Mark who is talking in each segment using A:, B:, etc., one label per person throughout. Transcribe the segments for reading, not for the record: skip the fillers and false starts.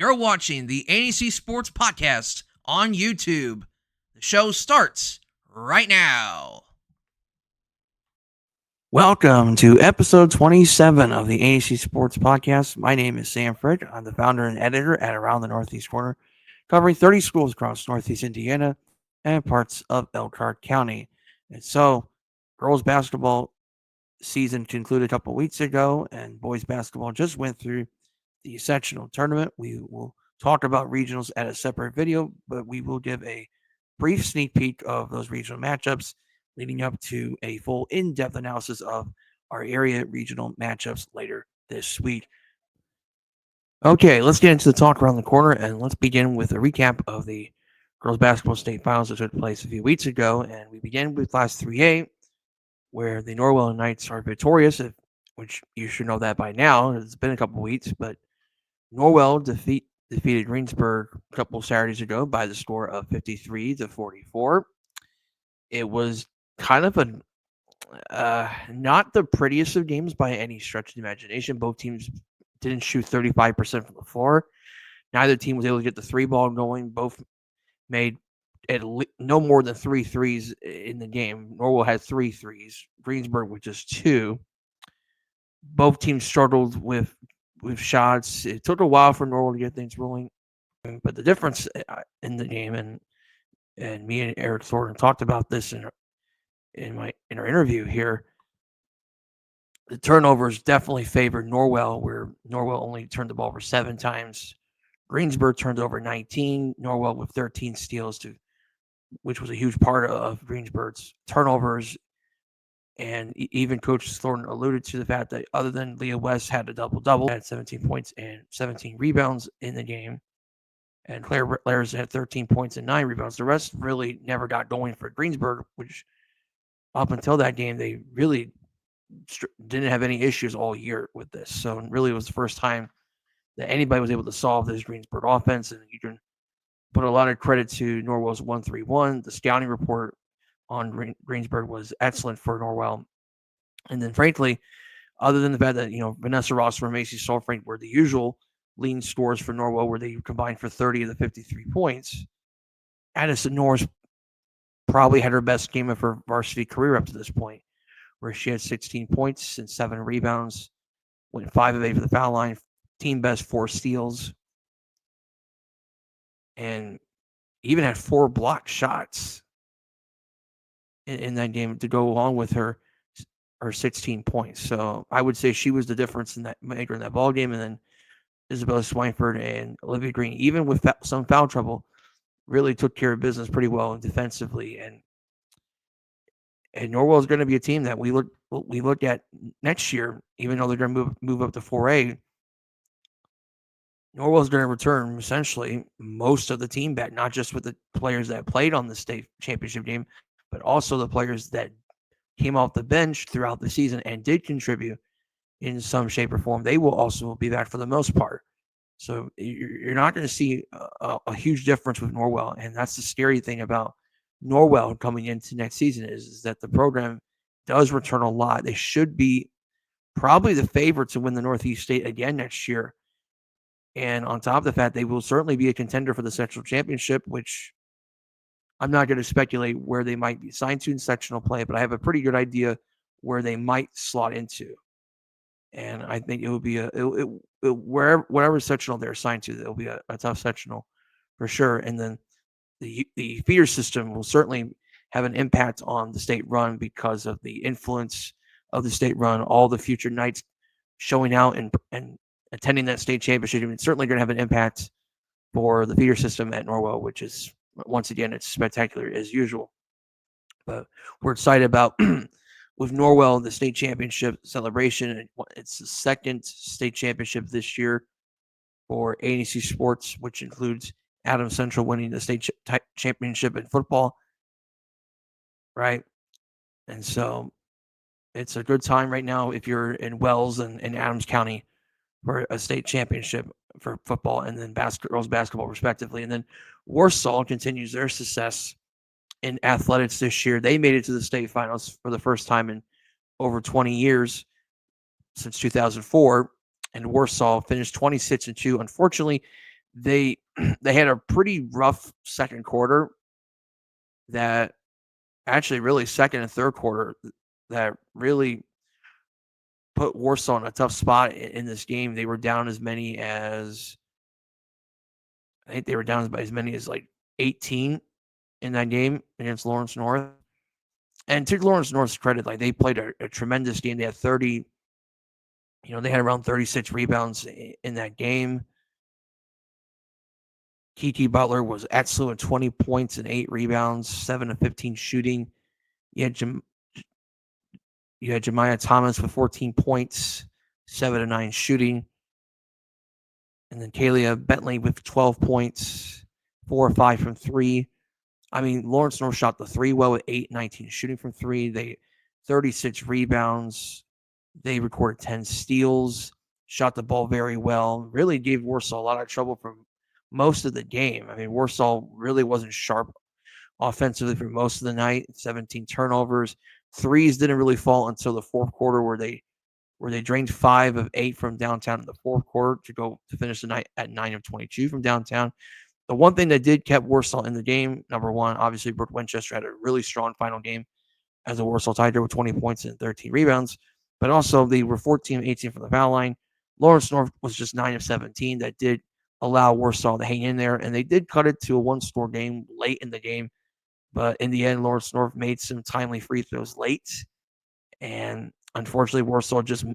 A: You're watching the ANEC Sports Podcast on YouTube. The show starts right now.
B: Welcome to episode 27 of the ANEC Sports Podcast. My name is Sam Frick. I'm the founder and editor at Around the Northeast Corner, covering 30 schools across Northeast Indiana and parts of Elkhart County. And so, girls basketball season concluded a couple weeks ago, and boys basketball just went through the sectional tournament. We will talk about regionals at a separate video, but we will give a brief sneak peek of those regional matchups leading up to a full in-depth analysis of our area regional matchups later this week. Okay, let's get into the talk around the corner, and let's begin with a recap of the girls basketball state finals that took place a few weeks ago. And we begin with Class 3A, where the Norwell Knights are victorious, which you should know that by now. It's been a couple weeks, but Norwell defeated Greensburg a couple Saturdays ago by the score of 53-44. It was kind of not the prettiest of games by any stretch of the imagination. Both teams didn't shoot 35% from the floor. Neither team was able to get the three ball going. Both made no more than 3 threes in the game. Norwell had 3 threes. Greensburg with just 2. Both teams struggled with shots. It took a while for Norwell to get things rolling, but the difference in the game, and me and Eric Thornton talked about this in our interview here. The turnovers definitely favored Norwell, where Norwell only turned the ball over 7 times. Greensburg turned over 19. Norwell with 13 steals, which was a huge part of Greensburg's turnovers. And even Coach Thornton alluded to the fact that other than Leah West had a double-double, had 17 points and 17 rebounds in the game, and Claire Lairs had 13 points and 9 rebounds. The rest really never got going for Greensburg, which up until that game, they really didn't have any issues all year with this. So really it was the first time that anybody was able to solve this Greensburg offense, and you can put a lot of credit to Norwell's 1-3-1. The scouting report on Greensburg was excellent for Norwell. And then, frankly, other than the fact that, Vanessa Ross from Macy Solfrank were the usual lean scores for Norwell, where they combined for 30 of the 53 points, Addison Norris probably had her best game of her varsity career up to this point, where she had 16 points and 7 rebounds, went 5 of 8 for the foul line, team best 4 steals, and even had 4 blocked shots in that game to go along with her 16 points. So I would say she was the difference in that maker in that ball game. And then Isabella Swineford and Olivia Green, even with some foul trouble, really took care of business pretty well defensively. And Norwell is going to be a team that we look at next year, even though they're going to move up to 4A. Norwell is going to return essentially most of the team back, not just with the players that played on the state championship game, but also the players that came off the bench throughout the season and did contribute in some shape or form. They will also be back for the most part. So you're not going to see a huge difference with Norwell. And that's the scary thing about Norwell coming into next season is that the program does return a lot. They should be probably the favorite to win the Northeast State again next year. And on top of the fact, they will certainly be a contender for the sectional championship, which I'm not going to speculate where they might be signed to in sectional play, but I have a pretty good idea where they might slot into. And I think it will be whatever sectional they're assigned to, it'll be a tough sectional for sure. And then the feeder system will certainly have an impact on the state run because of the influence of the state run, all the future Knights showing out and attending that state championship. It's certainly going to have an impact for the feeder system at Norwell, which is, once again, it's spectacular as usual. But we're excited about with Norwell, the state championship celebration. It's the second state championship this year for ANEC Sports, which includes Adams Central winning the state championship in football, right? And so it's a good time right now if you're in Wells and Adams County for a state championship for football and then girls basketball respectively. And then Warsaw continues their success in athletics this year. They made it to the state finals for the first time in over 20 years since 2004. And Warsaw finished 26-2. Unfortunately, they they had a pretty rough second quarter that actually really second and third quarter that really put Warsaw in a tough spot in this game. They were down as many as I think they were down by as many as like 18 in that game against Lawrence North. And to Lawrence North's credit, like they played a tremendous game. They had 30, they had around 36 rebounds in that game. Kiki Butler was excellent, 20 points and 8 rebounds, 7 of 15 shooting. You had Jemiah Thomas with 14 points, 7 of 9 shooting. And then Kalia Bentley with 12 points, 4 or 5 from 3. I mean, Lawrence North shot the 3 well with 8-19 shooting from 3. They 36 rebounds. They recorded 10 steals, shot the ball very well. Really gave Warsaw a lot of trouble for most of the game. I mean, Warsaw really wasn't sharp offensively for most of the night. 17 turnovers. Threes didn't really fall until the fourth quarter where they drained 5 of 8 from downtown in the fourth quarter to finish the night at 9 of 22 from downtown. The one thing that did kept Warsaw in the game, number one, obviously Brooke Winchester had a really strong final game as a Warsaw Tiger with 20 points and 13 rebounds. But also they were 14 of 18 from the foul line. Lawrence North was just 9 of 17. That did allow Warsaw to hang in there. And they did cut it to a one-score game late in the game. But in the end, Lawrence North made some timely free throws late. And unfortunately, Warsaw just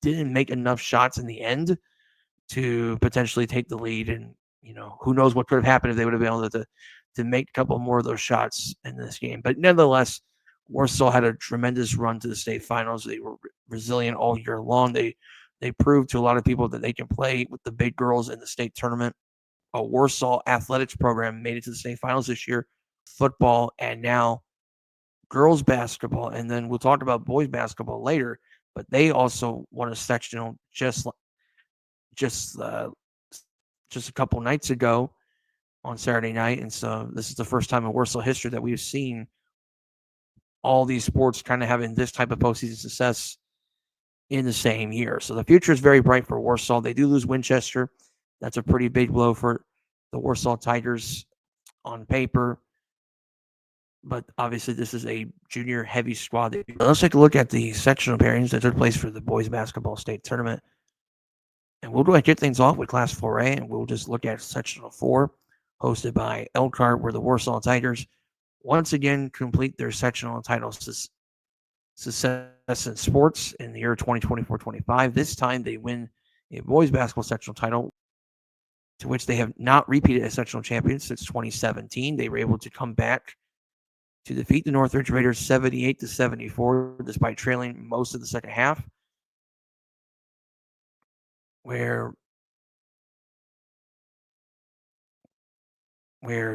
B: didn't make enough shots in the end to potentially take the lead. And, who knows what could have happened if they would have been able to make a couple more of those shots in this game. But nevertheless, Warsaw had a tremendous run to the state finals. They were resilient all year long. They proved to a lot of people that they can play with the big girls in the state tournament. A Warsaw athletics program made it to the state finals this year, football, and now girls basketball. And then we'll talk about boys basketball later, but they also won a sectional just a couple nights ago on Saturday night. And so this is the first time in Warsaw history that we've seen all these sports kind of having this type of postseason success in the same year. So the future is very bright for Warsaw. They do lose Winchester. That's a pretty big blow for the Warsaw Tigers on paper. But obviously, this is a junior heavy squad. Let's take a look at the sectional pairings that took place for the boys basketball state tournament. And we'll go ahead and get things off with Class 4A, and we'll just look at Sectional 4, hosted by Elkhart, where the Warsaw Tigers once again complete their sectional title success in sports in the year 2024-25. This time, they win a boys basketball sectional title, to which they have not repeated as sectional champions since 2017. They were able to come back to defeat the Northridge Raiders 78-74, despite trailing most of the second half, where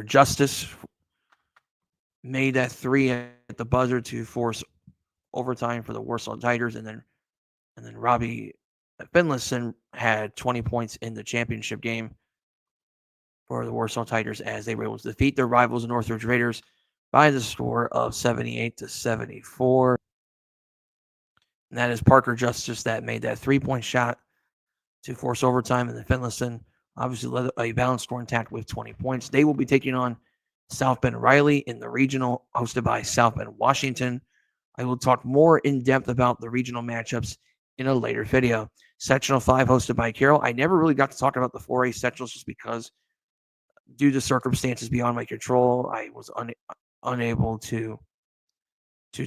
B: Justice made that 3 at the buzzer to force overtime for the Warsaw Tigers, and then Robbie Finlayson had 20 points in the championship game for the Warsaw Tigers as they were able to defeat their rivals, the Northridge Raiders, by the score of 78-74. And that is Parker Justice that made that 3-point shot to force overtime, and then Finlayson obviously led a balanced scoring attack with 20 points. They will be taking on South Bend Riley in the regional, hosted by South Bend Washington. I will talk more in depth about the regional matchups in a later video. Sectional 5, hosted by Carroll. I never really got to talk about the 4A sectionals just because, due to circumstances beyond my control, I was unable to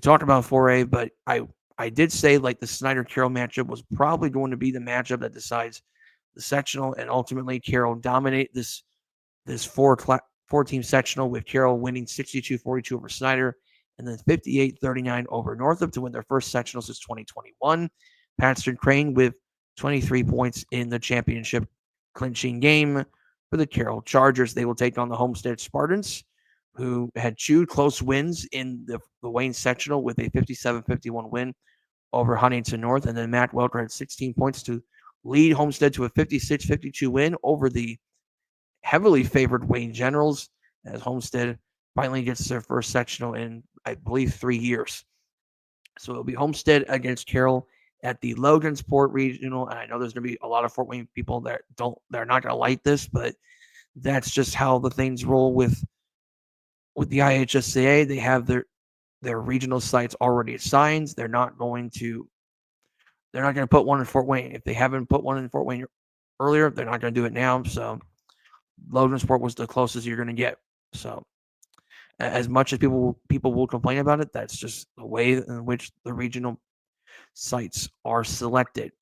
B: talk about 4A, but I did say like the Snyder-Carroll matchup was probably going to be the matchup that decides the sectional, and ultimately Carroll dominate this four-team sectional, with Carroll winning 62-42 over Snyder, and then 58-39 over Northup to win their first sectional since 2021. Paxton Crane with 23 points in the championship clinching game for the Carroll Chargers. They will take on the Homestead Spartans, who had chewed close wins in the Wayne sectional with a 57-51 win over Huntington North. And then Matt Welker had 16 points to lead Homestead to a 56-52 win over the heavily favored Wayne Generals, as Homestead finally gets their first sectional in, I believe, 3 years. So it'll be Homestead against Carroll at the Logansport Regional. And I know there's going to be a lot of Fort Wayne people that are not going to like this, but that's just how the things roll with the IHSAA. They have their regional sites already assigned. They're not going to put one in Fort Wayne. If they haven't put one in Fort Wayne earlier, they're not going to do it now. So Logansport was the closest you're going to get. So as much as people will complain about it, that's just the way in which the regional sites are selected.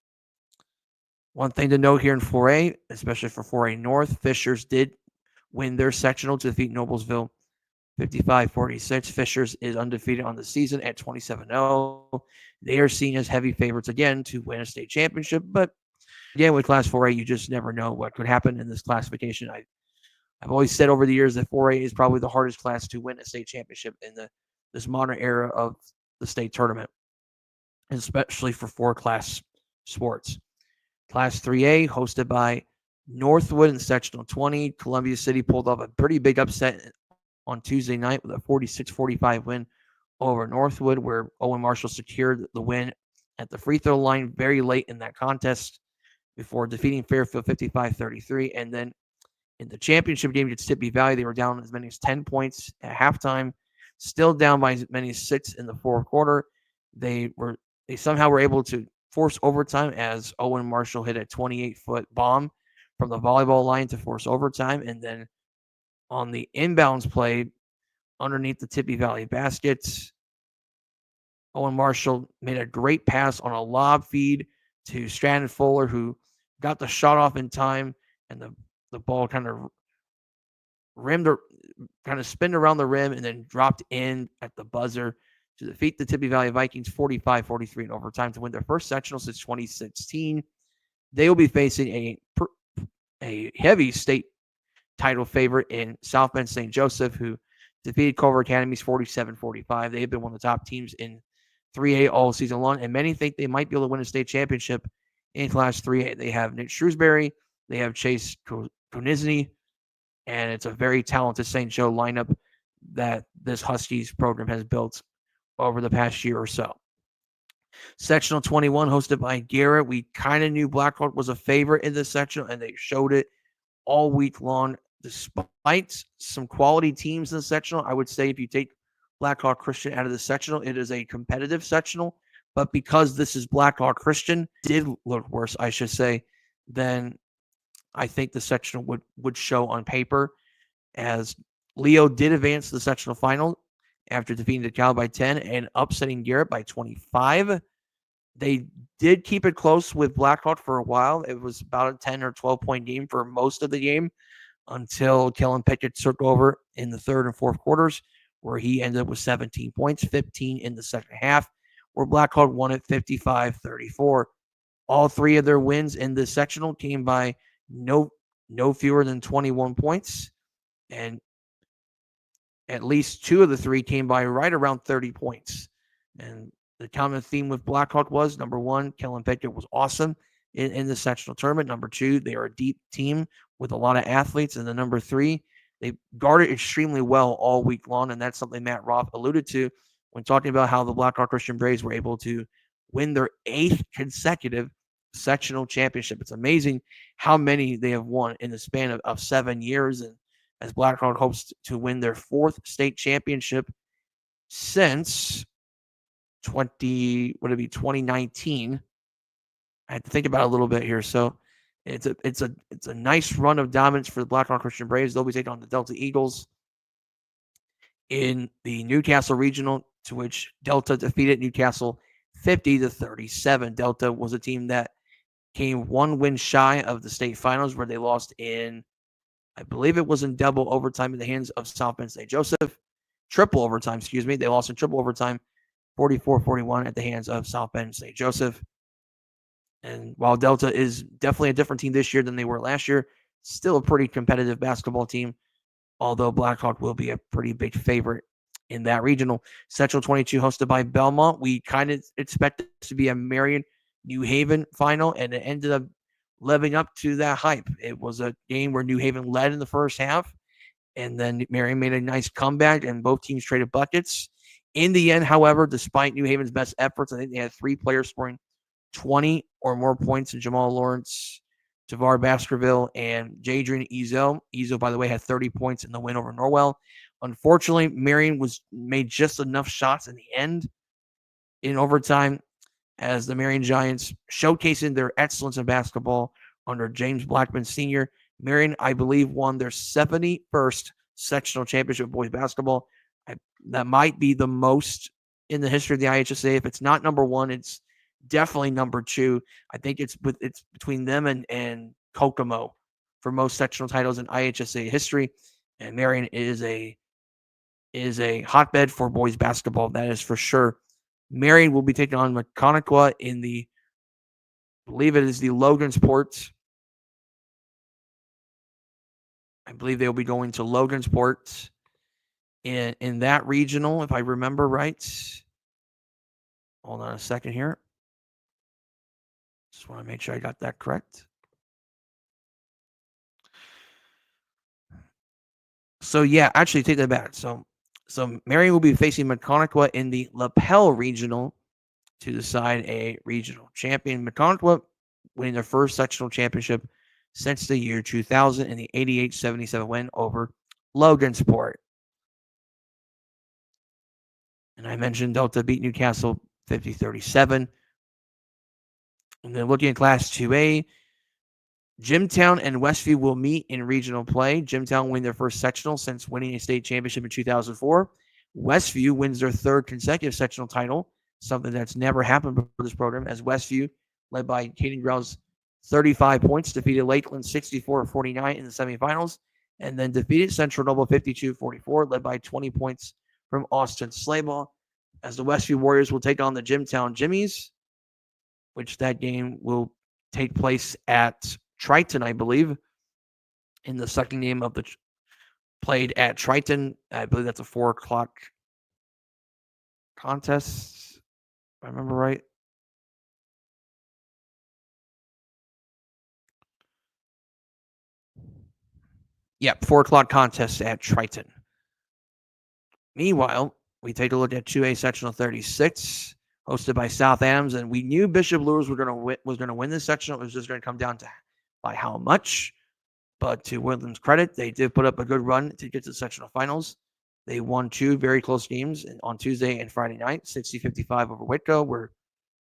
B: One thing to note here in 4A, especially for 4A North, Fishers did win their sectional to defeat Noblesville 55-46. Fishers is undefeated on the season at 27-0. They are seen as heavy favorites again to win a state championship, but again, with Class 4A, you just never know what could happen in this classification. I've always said over the years that 4A is probably the hardest class to win a state championship in this modern era of the state tournament, especially for 4-class sports. Class 3A, hosted by Northwood in Sectional 20. Columbia City pulled off a pretty big upset on Tuesday night with a 46-45 win over Northwood, where Owen Marshall secured the win at the free throw line very late in that contest before defeating Fairfield 55-33. And then in the championship game against Tippy Valley, they were down as many as 10 points at halftime, still down by as many as 6 in the fourth quarter. They somehow were able to force overtime as Owen Marshall hit a 28-foot bomb from the volleyball line to force overtime. And then on the inbounds play underneath the Tippy Valley baskets, Owen Marshall made a great pass on a lob feed to Stratton Fuller, who got the shot off in time, and the ball kind of spinned around the rim and then dropped in at the buzzer to defeat the Tippy Valley Vikings 45-43 in overtime to win their first sectional since 2016. They will be facing a heavy state title favorite in South Bend St. Joseph, who defeated Culver Academy's 47-45. They have been one of the top teams in 3A all season long, and many think they might be able to win a state championship in Class 3A. They have Nick Shrewsbury, they have Chase Konizny, and it's a very talented St. Joe lineup that this Huskies program has built over the past year or so. Sectional 21, hosted by Garrett. We kind of knew Blackhawk was a favorite in this sectional, and they showed it all week long. Despite some quality teams in the sectional, I would say if you take Blackhawk Christian out of the sectional, it is a competitive sectional. But because this is Blackhawk Christian, did look worse, I should say, than I think the sectional would show on paper, as Leo did advance to the sectional final after defeating DeKalb by 10 and upsetting Garrett by 25. They did keep it close with Blackhawk for a while. It was about a 10 or 12-point game for most of the game until Kellen Pickett took over in the third and fourth quarters, where he ended up with 17 points, 15 in the second half, where Blackhawk won it 55-34. All three of their wins in this sectional came by no fewer than 21 points, and at least two of the three came by right around 30 points. And the common theme with Blackhawk was, number one, Kellen Pickett was awesome in the sectional tournament. Number two, they are a deep team with a lot of athletes. And then number three, they guarded extremely well all week long, and that's something Matt Roth alluded to when talking about how the Blackhawk Christian Braves were able to win their 8th consecutive sectional championship. It's amazing how many they have won in the span of 7 years, and as Blackhawk hopes to win their 4th state championship since 2019. I had to think about it a little bit here. So it's a nice run of dominance for the Blackhawk Christian Braves. They'll be taking on the Delta Eagles in the Newcastle Regional, to which Delta defeated Newcastle 50-37. Delta was a team that came one win shy of the state finals, where they lost in, I believe it was in double overtime in the hands of South Bend St. Joseph. Triple overtime, excuse me. They lost in triple overtime, 44-41 at the hands of South Bend St. Joseph. And while Delta is definitely a different team this year than they were last year, still a pretty competitive basketball team, although Blackhawk will be a pretty big favorite in that regional. Central 22, hosted by Belmont. We kind of expect it to be a Marion New Haven final, and it ended up living up to that hype. It was a game where New Haven led in the first half, and then Marion made a nice comeback, and both teams traded buckets. In the end, however, despite New Haven's best efforts, I think they had 3 players scoring 20 or more points, in Jamal Lawrence, Tavar Baskerville, and Jadrian Ezo. Ezo, by the way, had 30 points in the win over Norwell. Unfortunately, Marion made just enough shots in the end in overtime as the Marion Giants showcasing their excellence in basketball under James Blackman Sr. Marion, I believe, won their 71st sectional championship of boys basketball. That might be the most in the history of the IHSA. If it's not number one, it's definitely number two. I think it's between them and Kokomo for most sectional titles in IHSA history. And Marion is a hotbed for boys basketball. That is for sure. Marion will be taking on McConaughey in I believe it is the Logansport. I believe they'll be going to Logansport in that regional, if I remember right. Hold on a second here. Just want to make sure I got that correct. So yeah, actually take that back. So Marion will be facing McConaughey in the Lapel regional to decide a regional champion. McConaughey winning their first sectional championship since the year 2000 in the 88-77 win over Logansport. And I mentioned Delta beat Newcastle 50-37. And then looking at Class 2A, Jimtown and Westview will meet in regional play. Jimtown win their first sectional since winning a state championship in 2004. Westview wins their third consecutive sectional title, something that's never happened before this program, as Westview, led by Caden Grell's 35 points, defeated Lakeland 64-49 in the semifinals, and then defeated Central Noble 52-44, led by 20 points from Austin Slabaugh, as the Westview Warriors will take on the Jimtown Jimmies, which that game will take place at Triton, I believe, in the second game of the played at Triton. I believe that's a 4:00 contest, if I remember right. Yep, 4:00 contest at Triton. Meanwhile, we take a look at 2A Sectional 36, hosted by South Adams, and we knew Bishop Lures was going to win this sectional. It was just going to come down to by how much. But to Woodland's credit, they did put up a good run to get to the sectional finals. They won two very close games on Tuesday and Friday night, 60-55 over Whitco, where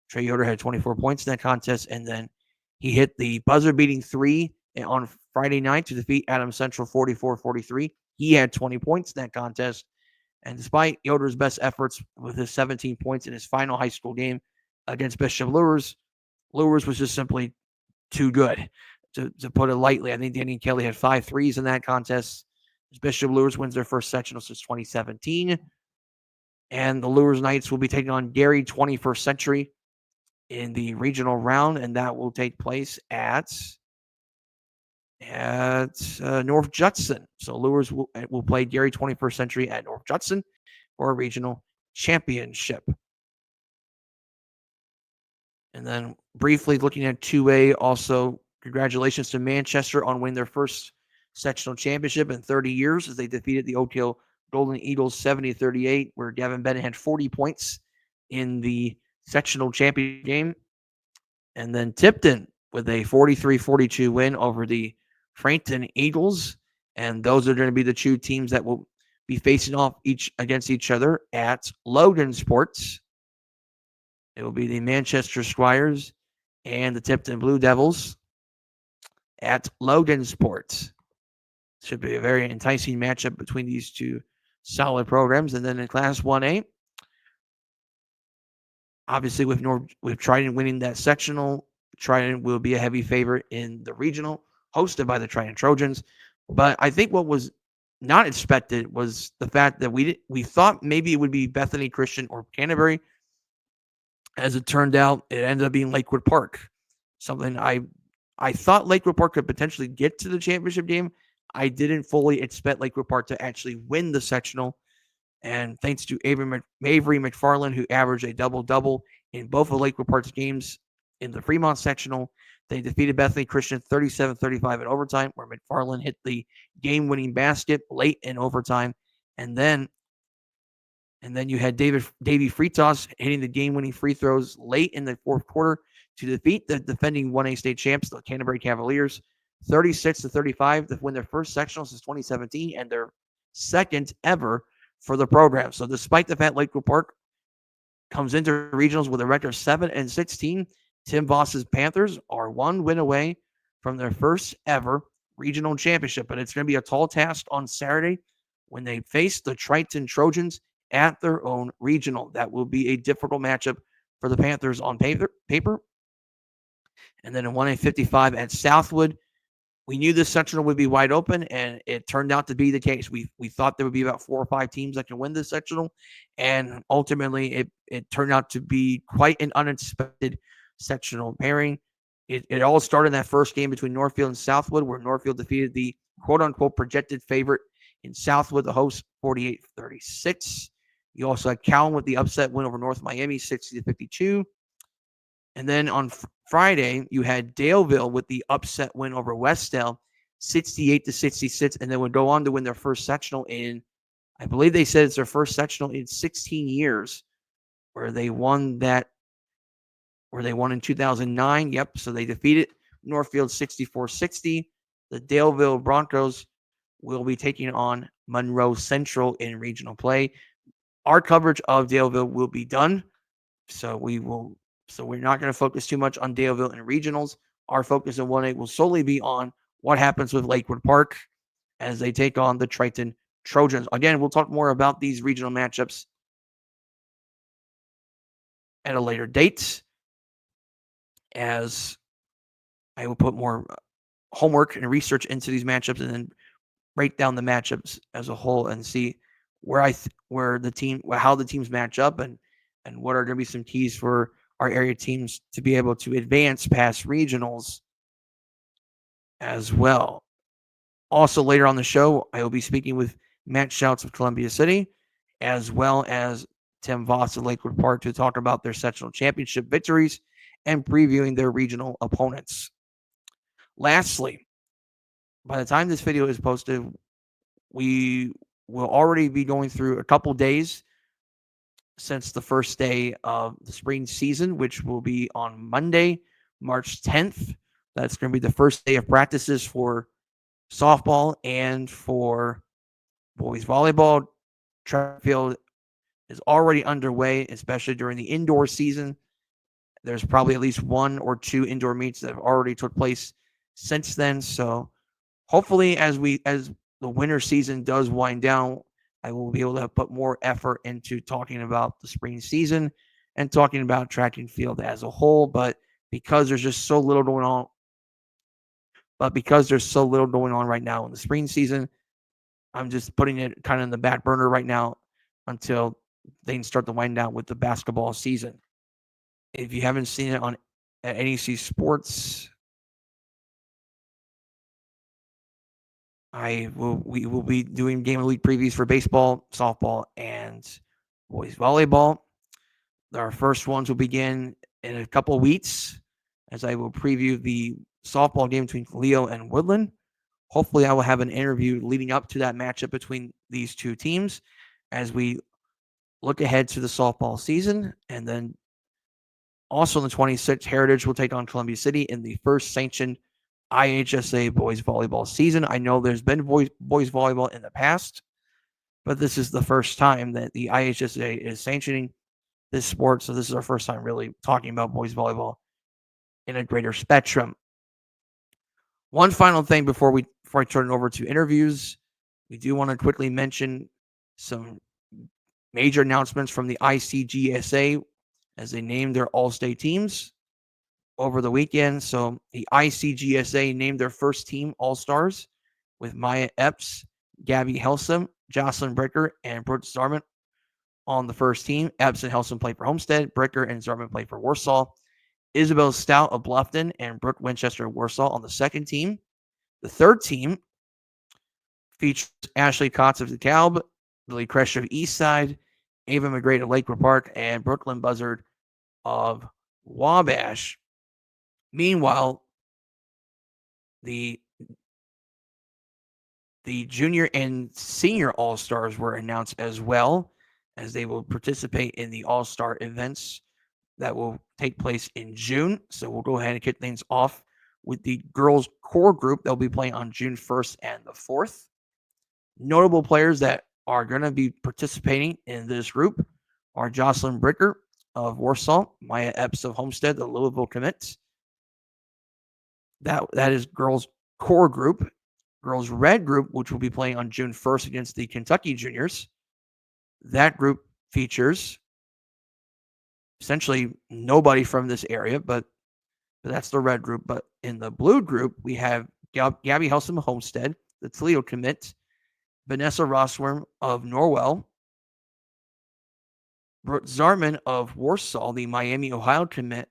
B: Trey Yoder had 24 points in that contest, and then he hit the buzzer-beating three on Friday night to defeat Adams Central 44-43. He had 20 points in that contest, and despite Yoder's best efforts with his 17 points in his final high school game against Bishop Lures was just simply too good, to put it lightly. I think Danny Kelly had 5 threes in that contest. Bishop Lures wins their first sectional since 2017. And the Lures Knights will be taking on Gary 21st Century in the regional round, and that will take place at North Judson. So Lures will play Gary 21st Century at North Judson for a regional championship. And then briefly looking at 2A, also congratulations to Manchester on winning their first sectional championship in 30 years as they defeated the Oak Hill Golden Eagles 70-38, where Gavin Bennett had 40 points in the sectional championship game. And then Tipton with a 43-42 win over the Frankton Eagles. And those are going to be the two teams that will be facing off against each other at Logansport. It will be the Manchester Squires and the Tipton Blue Devils at Logansport. Should be a very enticing matchup between these two solid programs. And then in Class 1A, obviously with Trident winning that sectional, Trident will be a heavy favorite in the regional, hosted by the Trident Trojans. But I think what was not expected was the fact that we thought maybe it would be Bethany Christian or Canterbury. As it turned out, it ended up being Lakewood Park. Something I thought Lakewood Park could potentially get to the championship game. I didn't fully expect Lakewood Park to actually win the sectional. And thanks to Avery McFarland, who averaged a double-double in both of Lakewood Park's games in the Fremont sectional, they defeated Bethany Christian 37-35 in overtime, where McFarland hit the game-winning basket late in overtime. And then you had Davey Fritas hitting the game-winning free throws late in the fourth quarter to defeat the defending 1A state champs, the Canterbury Cavaliers, 36-35, to win their first sectional since 2017 and their second ever for the program. So despite the fact Lakewood Park comes into regionals with a record of 7-16, Tim Voss's Panthers are one win away from their first ever regional championship. But it's going to be a tall task on Saturday when they face the Triton Trojans at their own regional. That will be a difficult matchup for the Panthers on paper. And then in 1A55 at Southwood, we knew this sectional would be wide open, and it turned out to be the case. We thought there would be about 4 or 5 teams that can win this sectional, and ultimately it turned out to be quite an unexpected sectional pairing. It all started in that first game between Northfield and Southwood, where Northfield defeated the quote-unquote projected favorite in Southwood, the host, 48-36. You also had Cowan with the upset win over North Miami, 60-52. And then on Friday, you had Daleville with the upset win over Westdale, 68-66, and then would go on to win their first sectional in, I believe they said it's their first sectional in 16 years, where they won in 2009. Yep, so they defeated Northfield 64-60. The Daleville Broncos will be taking on Monroe Central in regional play. Our coverage of Daleville will be done, so we're not going to focus too much on Daleville and regionals. Our focus in 1A will solely be on what happens with Lakewood Park as they take on the Triton Trojans. Again, we'll talk more about these regional matchups at a later date, as I will put more homework and research into these matchups and then break down the matchups as a whole and see how the teams match up and what are going to be some keys for our area teams to be able to advance past regionals as well. Also, later on the show, I will be speaking with Matt Schauss of Columbia City, as well as Tim Voss of Lakewood Park, to talk about their sectional championship victories and previewing their regional opponents. Lastly, by the time this video is posted, we will already be going through a couple days since the first day of the spring season, which will be on Monday, March 10th. That's going to be the first day of practices for softball and for boys volleyball. Track field is already underway, especially during the indoor season. There's probably at least 1 or 2 indoor meets that have already took place since then. So hopefully as the winter season does wind down, I will be able to put more effort into talking about the spring season and talking about track and field as a whole. But because there's just so little going on, right now in the spring season, I'm just putting it kind of in the back burner right now until they can start to wind down with the basketball season. If you haven't seen it at NEC Sports, we will be doing game of the week previews for baseball, softball, and boys volleyball. Our first ones will begin in a couple of weeks, as I will preview the softball game between Leo and Woodland. Hopefully, I will have an interview leading up to that matchup between these two teams as we look ahead to the softball season. And then also on the 26th, Heritage will take on Columbia City in the first sanctioned IHSA boys volleyball season. I know there's been boys volleyball in the past, but this is the first time that the IHSA is sanctioning this sport. So this is our first time really talking about boys volleyball in a greater spectrum. One final thing before I turn it over to interviews, we do want to quickly mention some major announcements from the ICGSA as they named their all-state teams over the weekend. So the ICGSA named their first team All-Stars with Maya Epps, Gabby Helsum, Jocelyn Bricker, and Brooke Zarman on the first team. Epps and Helsum play for Homestead. Bricker and Zarman play for Warsaw. Isabel Stout of Bluffton and Brooke Winchester of Warsaw on the second team. The third team features Ashley Kotz of DeKalb, Lily Kresh of Eastside, Ava McGrade of Lakewood Park, and Brooklyn Buzzard of Wabash. Meanwhile, the junior and senior All-Stars were announced as well, as they will participate in the All-Star events that will take place in June. So we'll go ahead and kick things off with the girls' core group. They'll be playing on June 1st and the 4th. Notable players that are going to be participating in this group are Jocelyn Bricker of Warsaw, Maya Epps of Homestead, the Louisville commits. That is girls' core group. Girls' red group, which will be playing on June 1st against the Kentucky Juniors. That group features essentially nobody from this area, but that's the red group. But in the blue group, we have Gabby Helsum of Homestead, the Toledo commit, Vanessa Rossworm of Norwell, Brooke Zarman of Warsaw, the Miami, Ohio commit,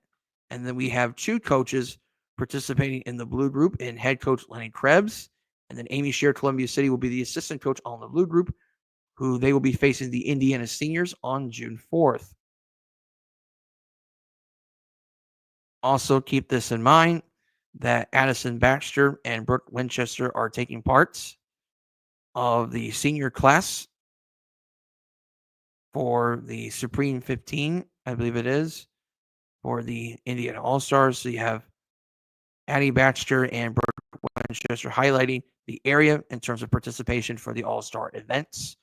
B: and then we have two coaches participating in the blue group in head coach Lenny Krebs, and then Amy Shear, Columbia City, will be the assistant coach on the blue group, who they will be facing the Indiana Seniors on June 4th. Also, keep this in mind that Addison Baxter and Brooke Winchester are taking parts of the senior class for the Supreme 15, I believe it is, for the Indiana All-Stars. So you have Addie Baxter and Brooke Winchester highlighting the area in terms of participation for the All-Star events.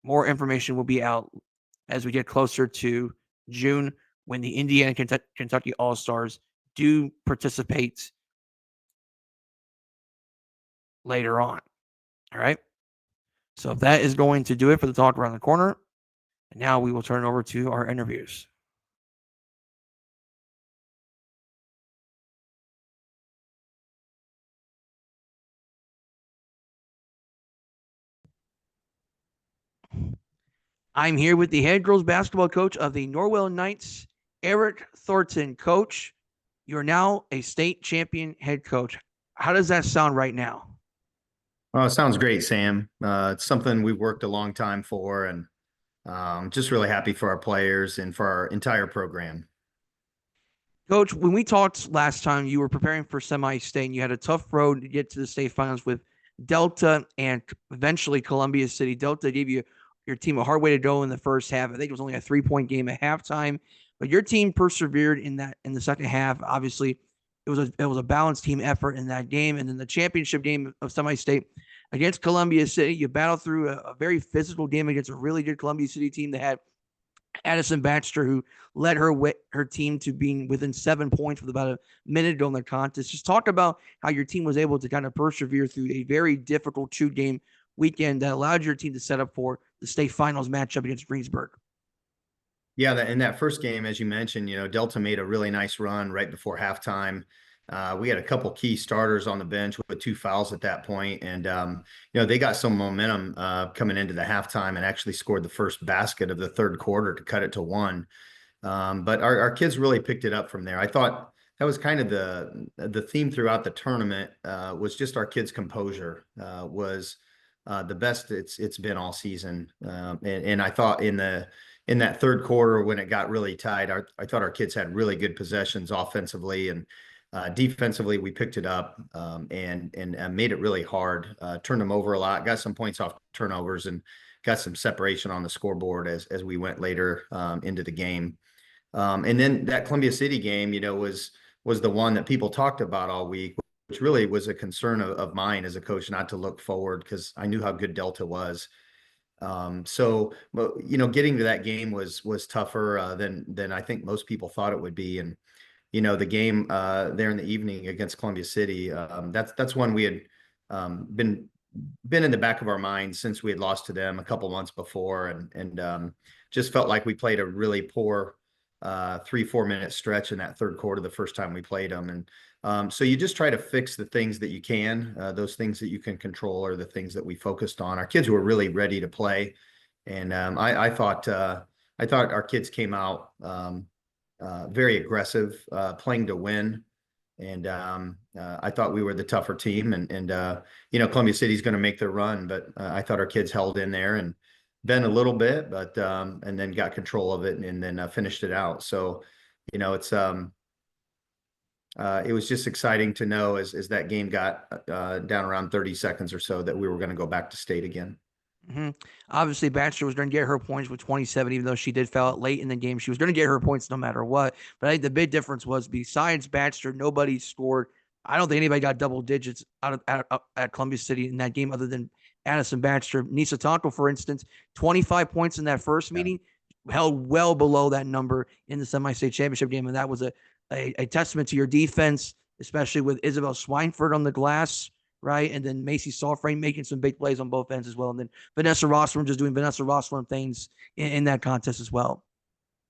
B: More information will be out as we get closer to June, when the Indiana Kentucky All-Stars do participate later on. All right. So that is going to do it for the talk around the corner. And now we will turn it over to our interviews. I'm here with the head girls basketball coach of the Norwell Knights, Eric Thornton. Coach, you're now a state champion head coach. How does that sound right now?
C: Oh, it sounds great, Sam. It's something we've worked a long time for, and just really happy for our players and for our entire program.
B: Coach, when we talked last time, you were preparing for semi-state, and you had a tough road to get to the state finals with Delta and eventually Columbia City. Delta gave your team a hard way to go in the first half. I think it was only a 3-point game at halftime, but your team persevered in the second half. Obviously, it was a balanced team effort in that game. And then the championship game of semi-state against Columbia City, you battled through a very physical game against a really good Columbia City team that had Addison Baxter, who led her team to being within 7 points with about a minute to go in the contest. Just talk about how your team was able to kind of persevere through a very difficult 2-game weekend that allowed your team to set up for the state finals matchup against Greensburg.
C: Yeah, in that first game, as you mentioned, Delta made a really nice run right before halftime. We had a couple key starters on the bench with 2 fouls at that point, and they got some momentum coming into the halftime and actually scored the first basket of the third quarter to cut it to 1. But our kids really picked it up from there. I thought that was kind of the theme throughout the tournament, was just our kids' composure was the best it's been all season, and I thought in that third quarter when it got really tight, I thought our kids had really good possessions offensively, and defensively we picked it up and made it really hard. Turned them over a lot, got some points off turnovers, and got some separation on the scoreboard as we went later into the game. And then that Columbia City game, was the one that people talked about all week, which really was a concern of mine as a coach, not to look forward, because I knew how good Delta was. So, getting to that game was tougher than I think most people thought it would be. And, the game there in the evening against Columbia City, that's one we had been in the back of our minds since we had lost to them a couple months before, and just felt like we played a really poor 3-4 minute stretch in that third quarter the first time we played them. And so you just try to fix the things that you can, those things that you can control are the things that we focused on. Our kids were really ready to play. And I thought our kids came out very aggressive, playing to win. And I thought we were the tougher team, and Columbia City's going to make their run, but I thought our kids held in there and bent a little bit, but and then got control of it and then finished it out. So, it's it was just exciting to know as that game got down around 30 seconds or so that we were going to go back to state again.
B: Mm-hmm. Obviously, Baxter was going to get her points with 27, even though she did foul out late in the game. She was going to get her points no matter what. But I think the big difference was besides Baxter, nobody scored. I don't think anybody got double digits at Columbia City in that game other than Addison Baxter. Nisa Tonko, for instance, 25 points in that first meeting, held well below that number in the semi-state championship game. And that was a testament to your defense, especially with Isabel Swineford on the glass, right? And then Macy Sawframe making some big plays on both ends as well. And then Vanessa Rossworm just doing Vanessa Rossworm things in that contest as well.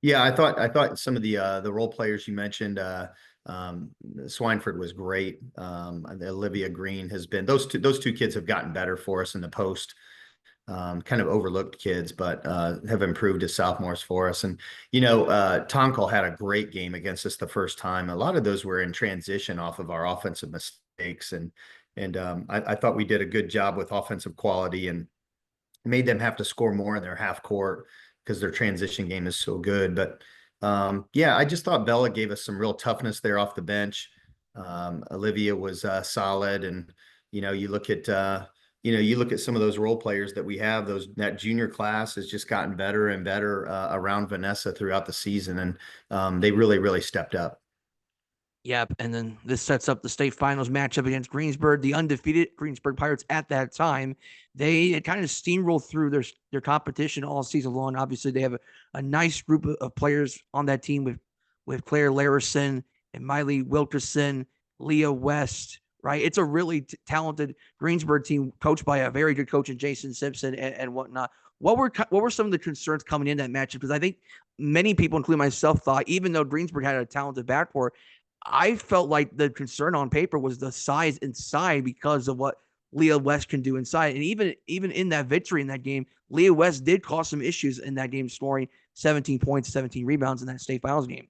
C: Yeah, I thought some of the role players you mentioned, Swineford was great. Olivia Green has been those two kids have gotten better for us in the post. Kind of overlooked kids, but have improved as sophomores for us. And, Tonkel had a great game against us the first time. A lot of those were in transition off of our offensive mistakes. And I thought we did a good job with offensive quality and made them have to score more in their half court because their transition game is so good. But yeah, I just thought Bella gave us some real toughness there off the bench. Olivia was solid. And, you look at, you look at some of those role players that we have, that junior class has just gotten better and better around Vanessa throughout the season. And they really, really stepped up.
B: Yep. And then this sets up the state finals matchup against Greensburg, the undefeated Greensburg Pirates at that time. They had kind of steamrolled through their competition all season long. Obviously, they have a nice group of players on that team with Claire Larison and Miley Wilkerson, Leah West, right? It's a really talented Greensburg team coached by a very good coach in Jason Simpson and whatnot. What were some of the concerns coming in that matchup? Because I think many people, including myself, thought even though Greensburg had a talented backcourt, I felt like the concern on paper was the size inside because of what Leah West can do inside. And even in that victory in that game, Leah West did cause some issues in that game, scoring 17 points, 17 rebounds in that state finals game.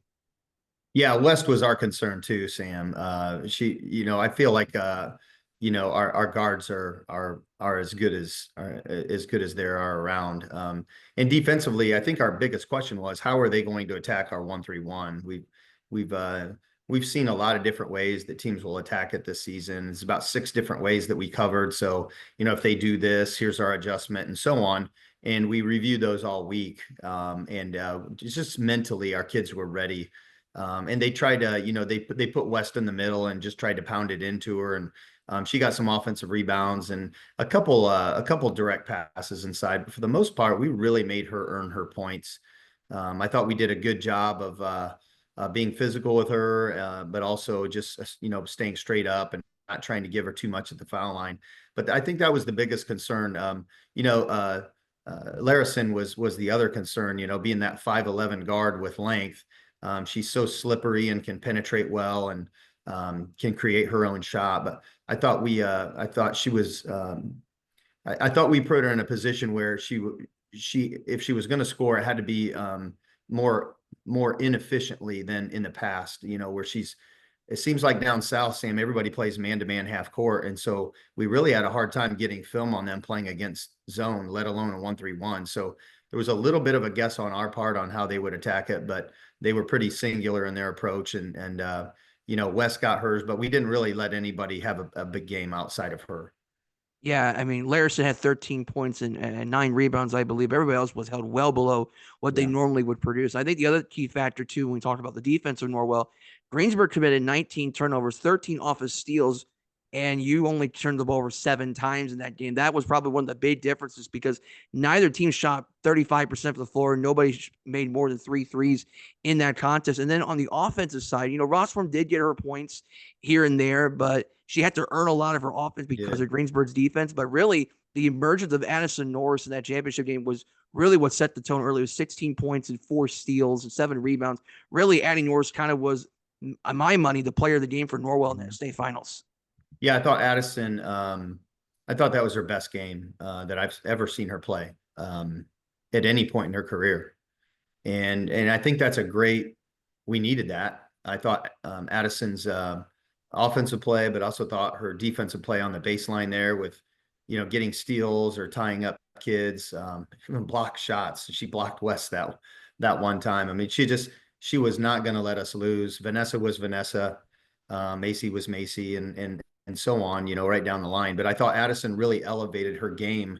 C: Yeah, West was our concern too, Sam. I feel like our guards are as good as there are around. And defensively, I think our biggest question was how are they going to attack our 1-3-1? We've seen a lot of different ways that teams will attack it this season. It's about 6 different ways that we covered. So, if they do this, here's our adjustment and so on. And we reviewed those all week. Just mentally, our kids were ready. And they tried to, they put West in the middle and just tried to pound it into her. And she got some offensive rebounds and a couple direct passes inside. But for the most part, we really made her earn her points. I thought we did a good job of being physical with her, but also just, staying straight up and not trying to give her too much at the foul line. But I think that was the biggest concern. Larison was the other concern, being that 5'11" guard with length. She's so slippery and can penetrate well and can create her own shot. But I thought we put her in a position where if she was going to score, it had to be more inefficiently than in the past, where it seems like down south, Sam, everybody plays man-to-man half court. And so we really had a hard time getting film on them playing against zone, let alone a 1-3-1. So there was a little bit of a guess on our part on how they would attack it, but they were pretty singular in their approach. And West got hers, but we didn't really let anybody have a big game outside of her.
B: Yeah, I mean, Larison had 13 points and 9 rebounds, I believe. Everybody else was held well below what they normally would produce. I think the other key factor, too, when we talked about the defense of Norwell, Greensburg committed 19 turnovers, 13 offensive steals, and you only turned the ball over 7 times in that game. That was probably one of the big differences because neither team shot 35% from the floor. Nobody made more than 3 threes in that contest. And then on the offensive side, Rossworm did get her points here and there, but she had to earn a lot of her offense because of Greensburg's defense. But really, the emergence of Addison Norris in that championship game was really what set the tone early. It was 16 points and 4 steals and 7 rebounds. Really, Addie Norris kind of was, on my money, the player of the game for Norwell in the state finals.
C: Yeah, I thought Addison, I thought that was her best game that I've ever seen her play at any point in her career. And I think that's we needed that. I thought Addison's offensive play, but also thought her defensive play on the baseline there with, getting steals or tying up kids, even block shots. She blocked West that one time. I mean, she was not going to let us lose. Vanessa was Vanessa. Macy was Macy and so on, right down the line. But I thought Addison really elevated her game.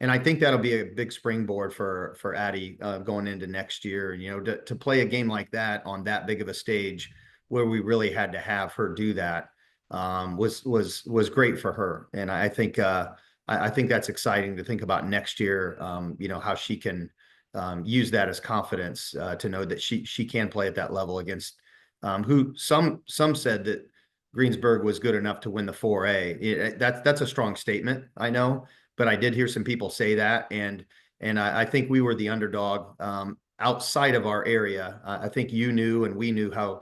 C: And I think that'll be a big springboard for Addie going into next year. You know, to play a game like that on that big of a stage where we really had to have her do that was great for her. And I think I think that's exciting to think about next year. You know, how she can use that as confidence to know that she can play at that level against who some said that Greensburg was good enough to win the 4A. That's a strong statement, I know, but I did hear some people say that, and I think we were the underdog outside of our area. I think you knew and we knew how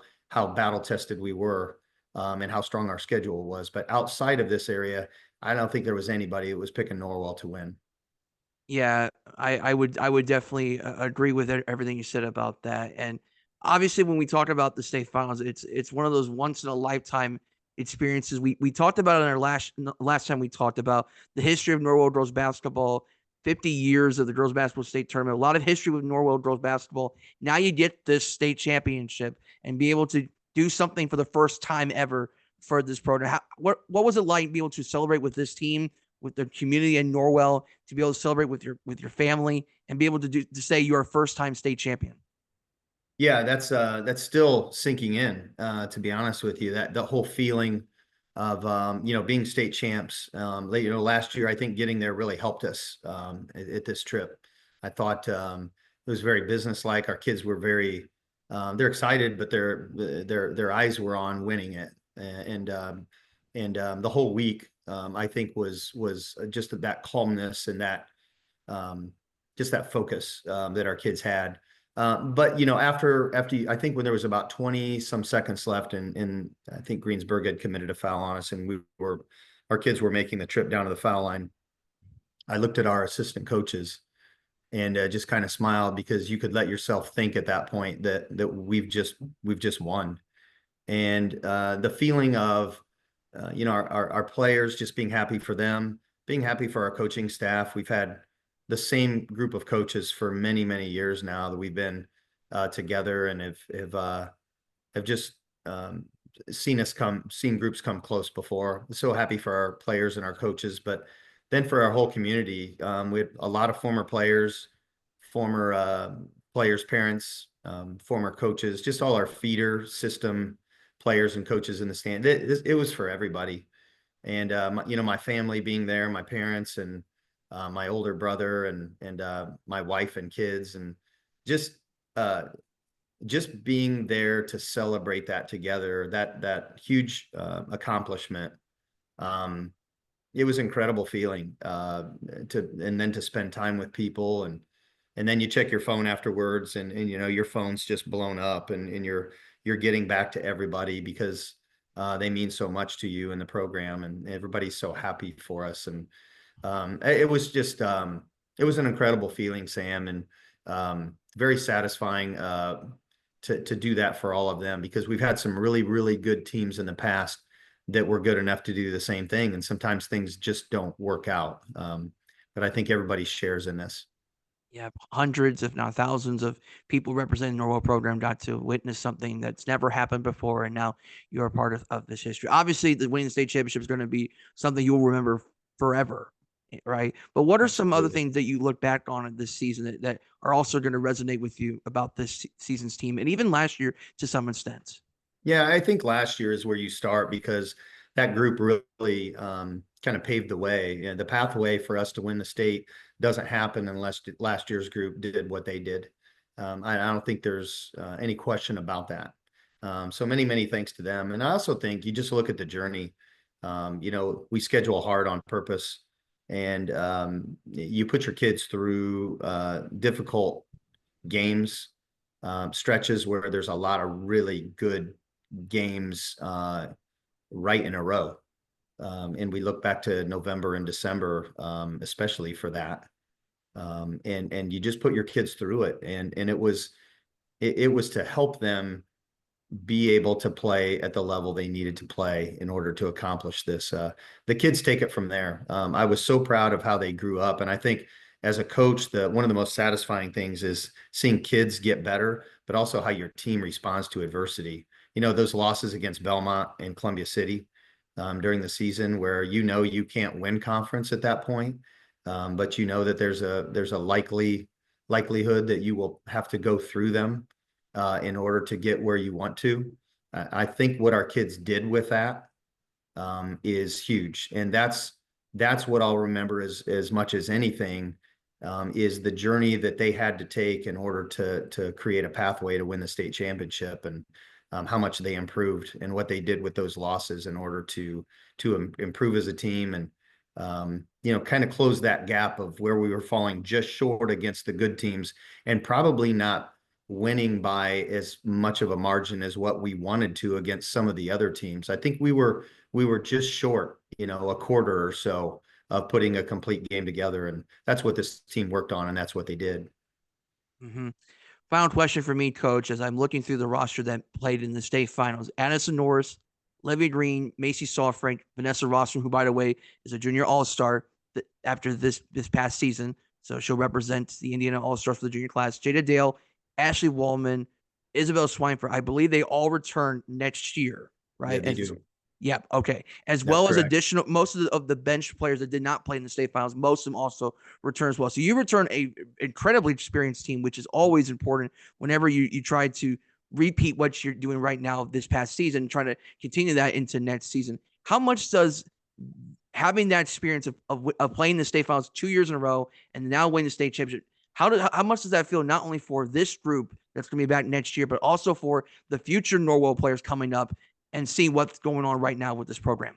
C: battle tested we were and how strong our schedule was, but outside of this area, I don't think there was anybody that was picking Norwell to win.
B: Yeah, I would definitely agree with everything you said about that. And obviously, when we talk about the state finals, it's one of those once in a lifetime experiences. We talked about it in our last time we talked about the history of Norwell girls basketball, 50 years of the girls basketball state tournament, a lot of history with Norwell girls basketball. Now you get this state championship and be able to do something for the first time ever for this program. What was it like to be able to celebrate with this team, with the community in Norwell, to be able to celebrate with your family and be able to say you're a first time state champion?
C: Yeah, that's still sinking in, to be honest with you, that the whole feeling of you know, being state champs. You know, last year I think getting there really helped us at this trip. I thought it was very businesslike. Our kids were very they're excited, but their eyes were on winning it. The whole week I think was just that calmness and that just that focus that our kids had. But you know, after I think when there was about 20 some seconds left, and I think Greensburg had committed a foul on us, and our kids were making the trip down to the foul line. I looked at our assistant coaches and just kind of smiled, because you could let yourself think at that point that we've just won. And the feeling of you know, our players just being happy for them, being happy for our coaching staff. We've had the same group of coaches for many, many years now that we've been together, and have just seen groups come close before. So happy for our players and our coaches, but then for our whole community. We had a lot of former players, parents, former coaches, just all our feeder system players and coaches in the stand. It was for everybody. And you know, my family being there, my parents and my older brother and my wife and kids, and just being there to celebrate that together, that huge accomplishment. It was incredible feeling and then to spend time with people, and then you check your phone afterwards, and you know, your phone's just blown up, and you're getting back to everybody, because they mean so much to you in the program, and everybody's so happy for us. And it was just it was an incredible feeling, Sam, and very satisfying to do that for all of them, because we've had some really, really good teams in the past that were good enough to do the same thing, and sometimes things just don't work out. But I think everybody shares in this.
B: Yeah, hundreds, if not thousands, of people representing the Norwell program got to witness something that's never happened before, and now you're a part of this history. Obviously, the winning the state championship is going to be something you'll remember forever, right? But what are some other things that you look back on this season that are also going to resonate with you about this season's team, and even last year to some extent?
C: Yeah, I think last year is where you start, because that group really kind of paved the way. You know, the pathway for us to win the state doesn't happen unless last year's group did what they did. I don't think there's any question about that. So many, many thanks to them. And I also think you just look at the journey. You know, we schedule hard on purpose, and you put your kids through difficult games, stretches where there's a lot of really good games right in a row. And we look back to November and December, especially for that. And you just put your kids through it. And it was to help them be able to play at the level they needed to play in order to accomplish this. The kids take it from there. I was so proud of how they grew up. And I think as a coach, one of the most satisfying things is seeing kids get better, but also how your team responds to adversity. You know, those losses against Belmont and Columbia City during the season, where you know you can't win conference at that point. but you know that there's a likelihood that you will have to go through them in order to get where you want to. I think what our kids did with that is huge, and that's what I'll remember as much as anything, is the journey that they had to take in order to create a pathway to win the state championship, and how much they improved and what they did with those losses in order to improve as a team, and kind of close that gap of where we were falling just short against the good teams and probably not winning by as much of a margin as what we wanted to against some of the other teams. I think we were just short, a quarter or so of putting a complete game together. And that's what this team worked on, and that's what they did.
B: Mm-hmm. Final question for me, Coach, as I'm looking through the roster that played in the state finals: Addison Norris, Levy Green, Macy Sawfrank, Vanessa Rostrom, who, by the way, is a junior all-star after this past season. So she'll represent the Indiana All-Stars for the junior class. Jada Dale, Ashley Wallman, Isabel Swineford. I believe they all return next year, right?
C: Yeah, they do.
B: Yep. Okay. As
C: That's
B: well as
C: correct.
B: additional, most of the bench players that did not play in the state finals, most of them also return as well. So you return a incredibly experienced team, which is always important whenever you try to repeat what you're doing right now this past season, trying to continue that into next season. How much does having that experience of playing the state finals 2 years in a row and now winning the state championship, how much does that feel not only for this group that's going to be back next year, but also for the future Norwell players coming up and see what's going on right now with this program?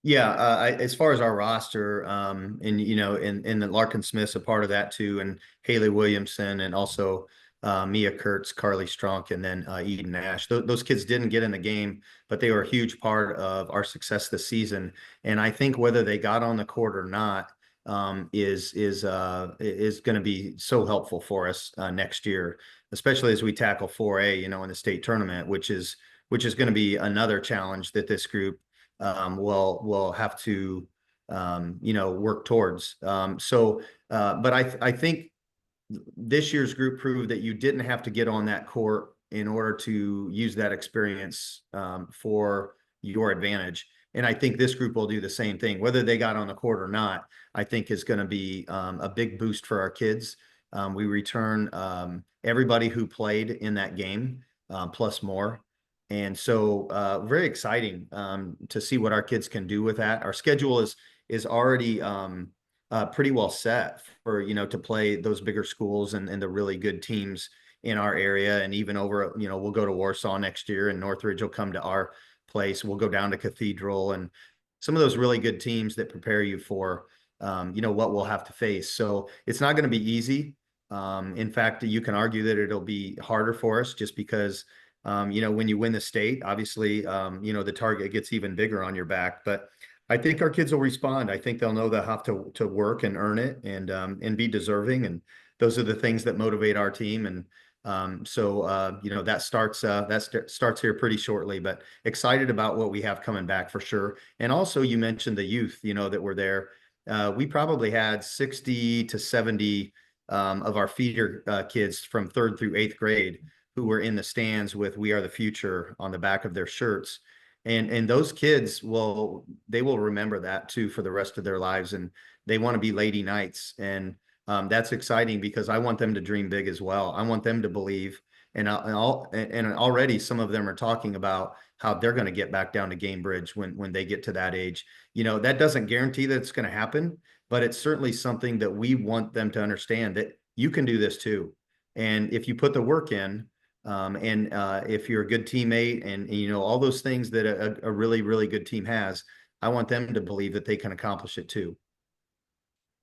C: Yeah, as far as our roster, and and the Larkin Smith's a part of that too, and Haley Williamson, and also Mia Kurtz, Carly Strunk, and then Eden Nash. Those kids didn't get in the game, but they were a huge part of our success this season. And I think whether they got on the court or not is going to be so helpful for us next year, especially as we tackle 4A, in the state tournament, which is going to be another challenge that this group will have to work towards. But I think this year's group proved that you didn't have to get on that court in order to use that experience for your advantage. And I think this group will do the same thing, whether they got on the court or not. I think is going to be a big boost for our kids. We return everybody who played in that game, plus more. And so very exciting to see what our kids can do with that. Our schedule is already pretty well set for, to play those bigger schools and the really good teams in our area. And even over, we'll go to Warsaw next year, and Northridge will come to our place. We'll go down to Cathedral, and some of those really good teams that prepare you for, what we'll have to face. So it's not going to be easy. In fact, you can argue that it'll be harder for us just because when you win the state, obviously, the target gets even bigger on your back. But I think our kids will respond. I think they'll know they'll have to work and earn it, and be deserving. And those are the things that motivate our team. And that starts here pretty shortly. But excited about what we have coming back for sure. And also, you mentioned the youth, that were there. We probably had 60 to 70 of our feeder kids from 3rd through 8th grade who were in the stands with "We Are the Future" on the back of their shirts. And those kids will remember that too for the rest of their lives. And they want to be Lady Knights. And that's exciting because I want them to dream big as well. I want them to believe. And already some of them are talking about how they're going to get back down to Gamebridge when they get to that age. That doesn't guarantee that it's going to happen, but it's certainly something that we want them to understand that you can do this too. And if you put the work in, if you're a good teammate and all those things that a really, really good team has, I want them to believe that they can accomplish it too.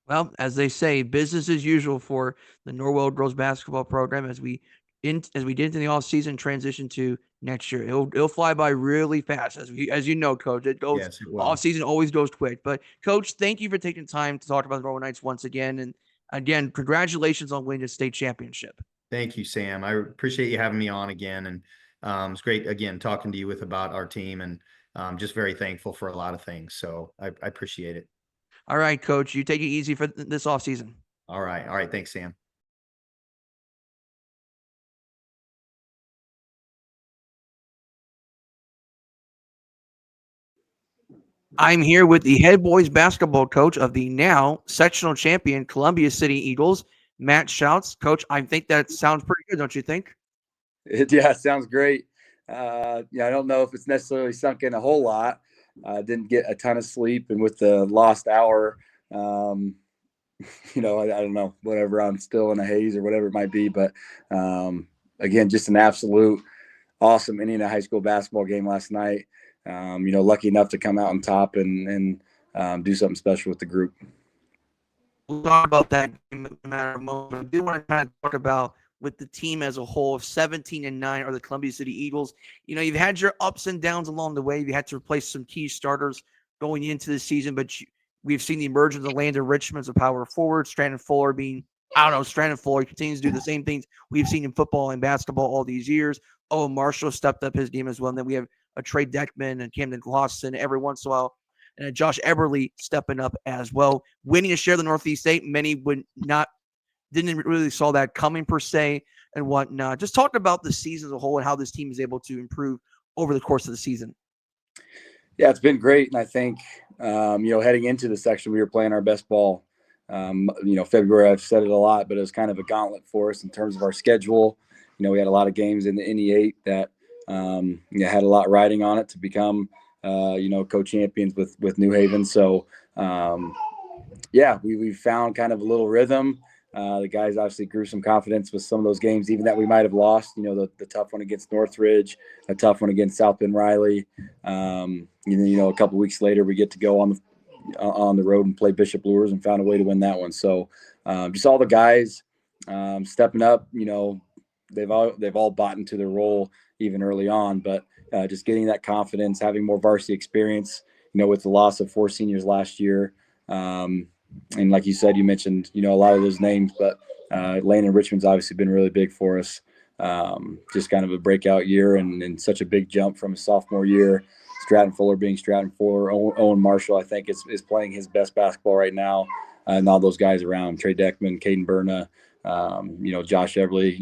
B: Well, as they say, business as usual for the Norwell girls basketball program as we did in the off season, transition to next year. It'll fly by really fast, as you know, Coach. It goes,
C: Yes, it will.
B: off season always goes quick. But Coach, thank you for taking time to talk about the Norwell Knights once again. And again, congratulations on winning the state championship.
C: Thank you, Sam. I appreciate you having me on again. And it's great, again, talking to you about our team, and just very thankful for a lot of things. So I appreciate it.
B: All right, Coach, you take it easy for this offseason.
C: All right. All right. Thanks, Sam.
B: I'm here with the head boys basketball coach of the now sectional champion Columbia City Eagles, Matt Schauss. Coach, I think that sounds pretty good, don't you think?
D: Yeah, it sounds great. I don't know if it's necessarily sunk in a whole lot. Didn't get a ton of sleep, and with the lost hour, I don't know, whatever. I'm still in a haze or whatever it might be. But again, just an absolute awesome Indiana high school basketball game last night. Lucky enough to come out on top and do something special with the group.
B: We'll talk about that in a matter of a moment. I do want to kind of talk about with the team as a whole, 17-9 are the Columbia City Eagles. You've had your ups and downs along the way. You had to replace some key starters going into the season, but we've seen the emergence of Landon Richmond as a power forward, Strandon Fuller continues to do the same things we've seen in football and basketball all these years. Oh, Marshall stepped up his game as well. And then we have a Trey Deckman and Camden Glosson every once in a while. And Josh Eberly stepping up as well, winning a share of the Northeast State. Many didn't really saw that coming per se and whatnot. Just talk about the season as a whole and how this team is able to improve over the course of the season.
D: Yeah, it's been great. And I think, heading into the section, we were playing our best ball. February, I've said it a lot, but it was kind of a gauntlet for us in terms of our schedule. We had a lot of games in the NE8 that had a lot riding on it to become co-champions with New Haven. So, we found kind of a little rhythm. The guys obviously grew some confidence with some of those games, even that we might have lost. The tough one against Northridge, a tough one against South Bend Riley. A couple weeks later, we get to go on the road and play Bishop Lures and found a way to win that one. So, just all the guys stepping up. They've all bought into their role even early on, but just getting that confidence, having more varsity experience. With the loss of 4 seniors last year. And like you said, you mentioned, a lot of those names, but Lane and Richmond's obviously been really big for us. Just kind of a breakout year and such a big jump from a sophomore year. Stratton Fuller being Stratton Fuller. Owen Marshall, I think, is playing his best basketball right now. And all those guys around, Trey Deckman, Caden Berna, Josh Everly,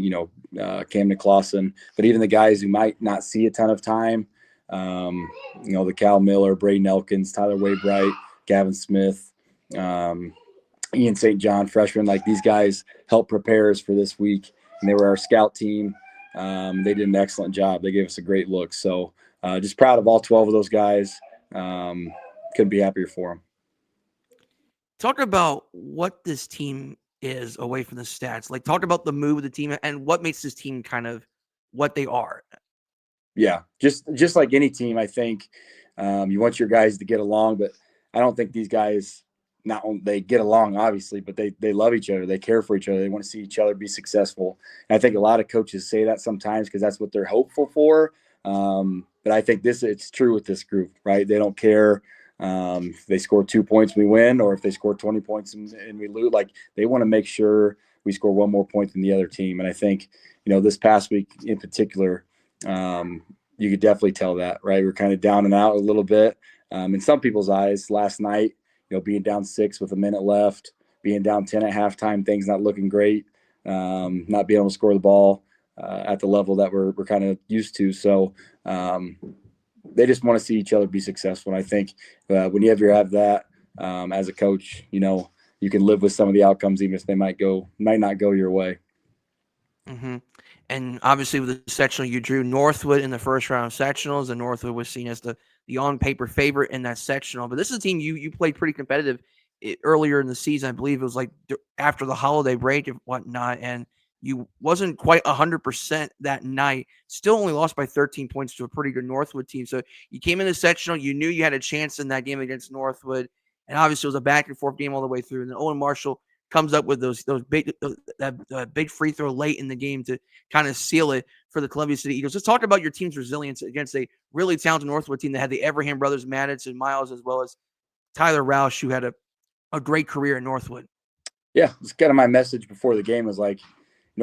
D: Camden Clausen. But even the guys who might not see a ton of time, the Cal Miller, Braden Elkins, Tyler Waybright, Gavin Smith, Ian St. John, freshman, like these guys helped prepare us for this week. And they were our scout team. They did an excellent job. They gave us a great look. So just proud of all 12 of those guys. Couldn't be happier for them.
B: Talk about what this team is away from the stats. Like, talk about the move of the team and what makes this team kind of what they are.
D: Yeah, just like any team, I think you want your guys to get along, but I don't think these guys not only they get along, obviously, but they love each other. They care for each other. They want to see each other be successful. And I think a lot of coaches say that sometimes because that's what they're hopeful for. But I think it's true with this group, right? They don't care if they score 2 points, we win, or if they score 20 points and we lose. Like, they want to make sure we score one more point than the other team. And I think, this past week in particular, you could definitely tell that, right? We're kind of down and out a little bit. In some people's eyes last night, being down 6 with a minute left, being down 10 at halftime, things not looking great, not being able to score the ball at the level that we're kind of used to. So they just want to see each other be successful. And I think when you have that as a coach, you can live with some of the outcomes, even if they might not go your way.
B: Mm-hmm. And obviously with the sectional, you drew Northwood in the first round of sectionals, and Northwood was seen as the on-paper favorite in that sectional. But this is a team you played pretty competitive earlier in the season. I believe it was like after the holiday break and whatnot, and you wasn't quite 100% that night. Still only lost by 13 points to a pretty good Northwood team. So you came in the sectional, you knew you had a chance in that game against Northwood, and obviously it was a back-and-forth game all the way through. And then Owen Marshall comes up with those big free throw late in the game to kind of seal it for the Columbia City Eagles. Let's talk about your team's resilience against a really talented Northwood team that had the Everham brothers, Maddox and Miles, as well as Tyler Roush, who had a great career in Northwood.
D: Yeah, it's kind of my message before the game was like,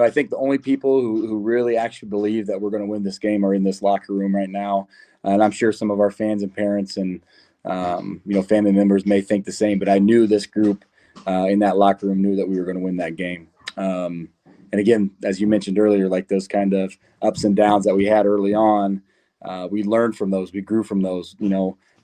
D: I think the only people who really actually believe that we're going to win this game are in this locker room right now. And I'm sure some of our fans and parents and, family members may think the same, but I knew this group in that locker room knew that we were going to win that game. And again, as you mentioned earlier, like those kind of ups and downs that we had early on, we learned from those. We grew from those.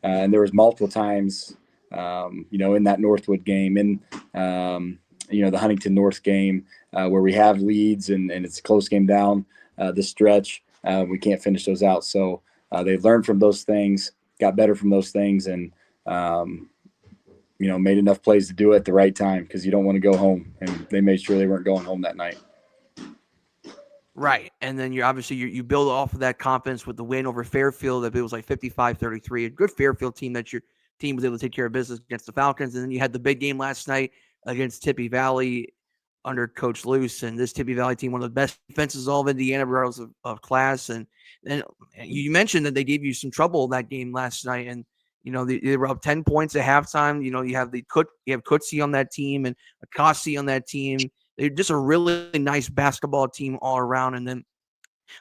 D: And there was multiple times, in that Northwood game, in the Huntington North game, where we have leads and it's a close game down the stretch. We can't finish those out. So they've learned from those things, got better from those things, and made enough plays to do it at the right time, because you don't want to go home. And they made sure they weren't going home that night.
B: Right. And then you build off of that confidence with the win over Fairfield. That it was like 55-33, a good Fairfield team that your team was able to take care of business against the Falcons. And then you had the big game last night against Tippy Valley under Coach Luce. And this Tippy Valley team, one of the best defenses all of Indiana, regardless of class. And you mentioned that they gave you some trouble that game last night. And, they were up 10 points at halftime. You have Kutsi on that team and Akasi on that team. They're just a really nice basketball team all around. And then,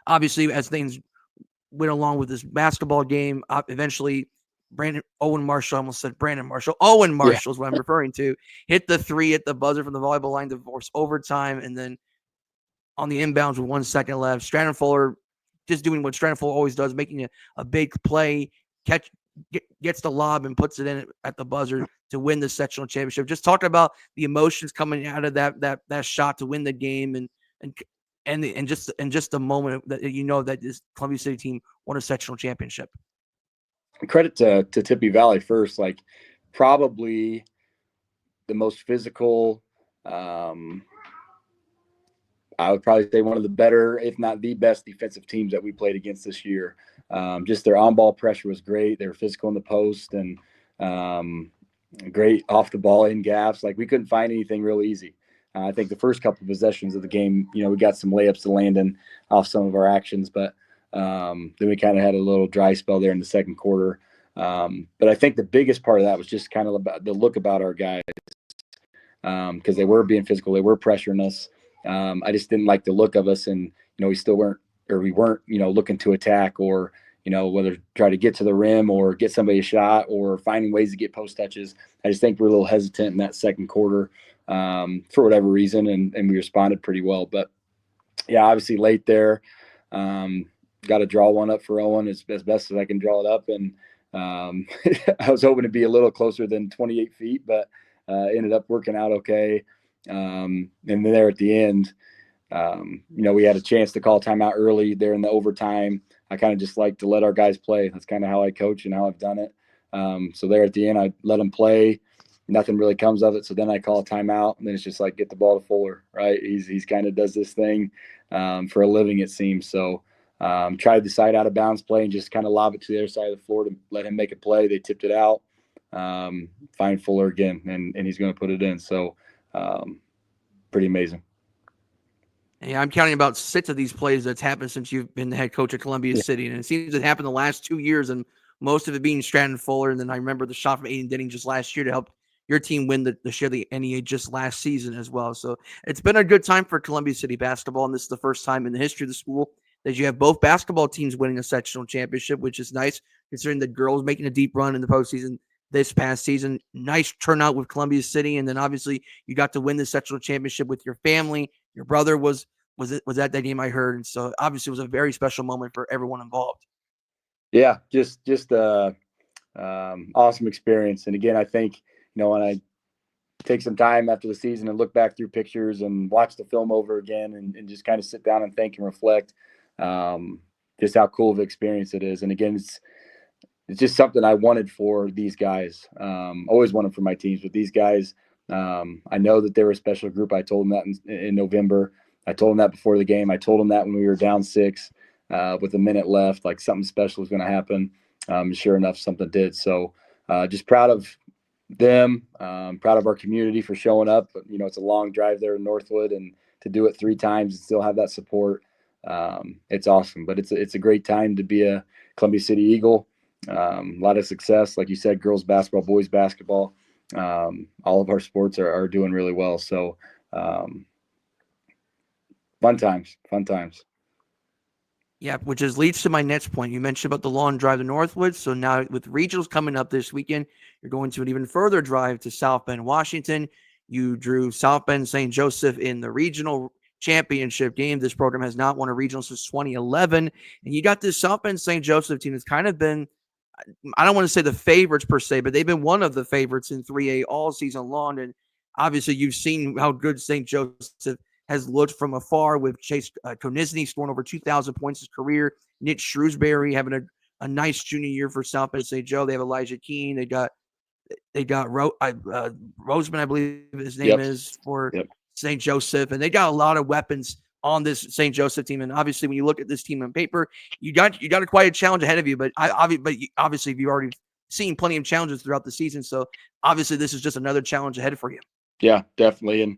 B: obviously, as things went along with this basketball game, eventually Owen Marshall is what I'm referring to, hit the three at the buzzer from the volleyball line to force overtime. And then on the inbounds with 1 second left, Stratton Fuller just doing what Stratton Fuller always does, making a big play, gets the lob and puts it in at the buzzer to win the sectional championship. Just talking about the emotions coming out of that shot to win the game, and just the moment that that this Columbia City team won a sectional championship.
D: Credit to Tippy Valley first, like probably the most physical. I would probably say one of the better, if not the best, defensive teams that we played against this year. Just their on-ball pressure was great. They were physical in the post and great off the ball in gaps. Like, we couldn't find anything real easy. I think the first couple of possessions of the game, we got some layups to land in off some of our actions, but then we kind of had a little dry spell there in the second quarter. But I think the biggest part of that was just kind of about the look about our guys, because they were being physical. They were pressuring us. I just didn't like the look of us, and we weren't looking to attack, or whether try to get to the rim or get somebody a shot or finding ways to get post touches. I just think we're a little hesitant in that second quarter for whatever reason, and we responded pretty well. But yeah, obviously late there, got to draw one up for Owen as best as I can draw it up, and I was hoping to be a little closer than 28 feet, but ended up working out okay. And then there at the end, we had a chance to call timeout early there in the overtime. I kind of just like to let our guys play. That's kind of how I coach and how I've done it. So there at the end, I let them play. Nothing really comes of it. So then I call a timeout, and then it's just like, get the ball to Fuller, right? He's kind of does this thing for a living, it seems. So tried the side out of bounds play and just kind of lob it to the other side of the floor to let him make a play. They tipped it out. Find Fuller again, and he's going to put it in. So pretty amazing.
B: Yeah, I'm counting about 6 of these plays that's happened since you've been the head coach at Columbia City, and it seems it happened the last 2 years, and most of it being Stratton Fuller. And then I remember the shot from Aiden Denning just last year to help your team win the share of the NEA just last season as well. So it's been a good time for Columbia City basketball, and this is the first time in the history of the school that you have both basketball teams winning a sectional championship, which is nice considering the girls making a deep run in the postseason this past season. Nice turnout with Columbia City, and then obviously you got to win the sectional championship with your family. Your brother was at that game, I heard, and so obviously it was a very special moment for everyone involved.
D: Yeah, just awesome experience. And again, I think when I take some time after the season and look back through pictures and watch the film over again, and just kind of sit down and think and reflect, just how cool of an experience it is. And again, it's just something I wanted for these guys. Always wanted for my teams, but these guys, I know that they were a special group. I told them that in November. I told them that before the game. I told them that when we were down 6 with a minute left, like something special was going to happen. Sure enough, something did. So just proud of them, proud of our community for showing up. It's a long drive there in Northwood, and to do it 3 times and still have that support, it's awesome. But it's a great time to be a Columbia City Eagle. A lot of success, like you said, girls basketball, boys basketball. All of our sports are doing really well. So fun times.
B: Yeah, which leads to my next point. You mentioned about the long drive to Northwood. So now with regionals coming up this weekend, you're going to an even further drive to South Bend, Washington. You drew South Bend St. Joseph in the regional championship game. This program has not won a regional since 2011. And you got this South Bend St. Joseph team that's kind of been I don't want to say the favorites per se, but they've been one of the favorites in 3A all season long. And obviously, you've seen how good St. Joseph has looked from afar with Chase Konisny scoring over 2,000 points in his career. Nick Shrewsbury having a nice junior year for South Bend St. Joe. They have Elijah Keene. They got Roseman, I believe his name is, for St. Joseph. And they got a lot of weapons on this St. Joseph team. And obviously, when you look at this team on paper, you got a quite a challenge ahead of you. But obviously, you've already seen plenty of challenges throughout the season. So obviously, this is just another challenge ahead for you.
D: Yeah, definitely. And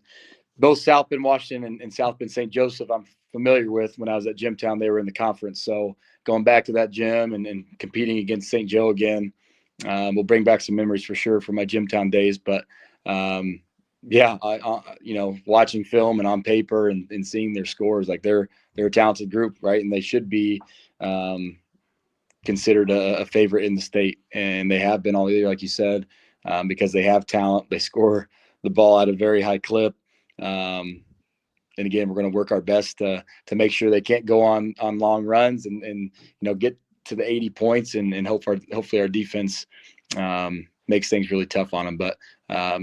D: both South Bend Washington and South Bend St. Joseph, I'm familiar with. When I was at Jimtown, they were in the conference. So going back to that gym and competing against St. Joe again, will bring back some memories for sure from my Jimtown days. But yeah, watching film and on paper and seeing their scores, like they're a talented group, right? And they should be considered a favorite in the state, and they have been all year, like you said, because they have talent. They score the ball at a very high clip. And again, we're going to work our best to make sure they can't go on long runs and get to the 80 points and hopefully our defense makes things really tough on them. But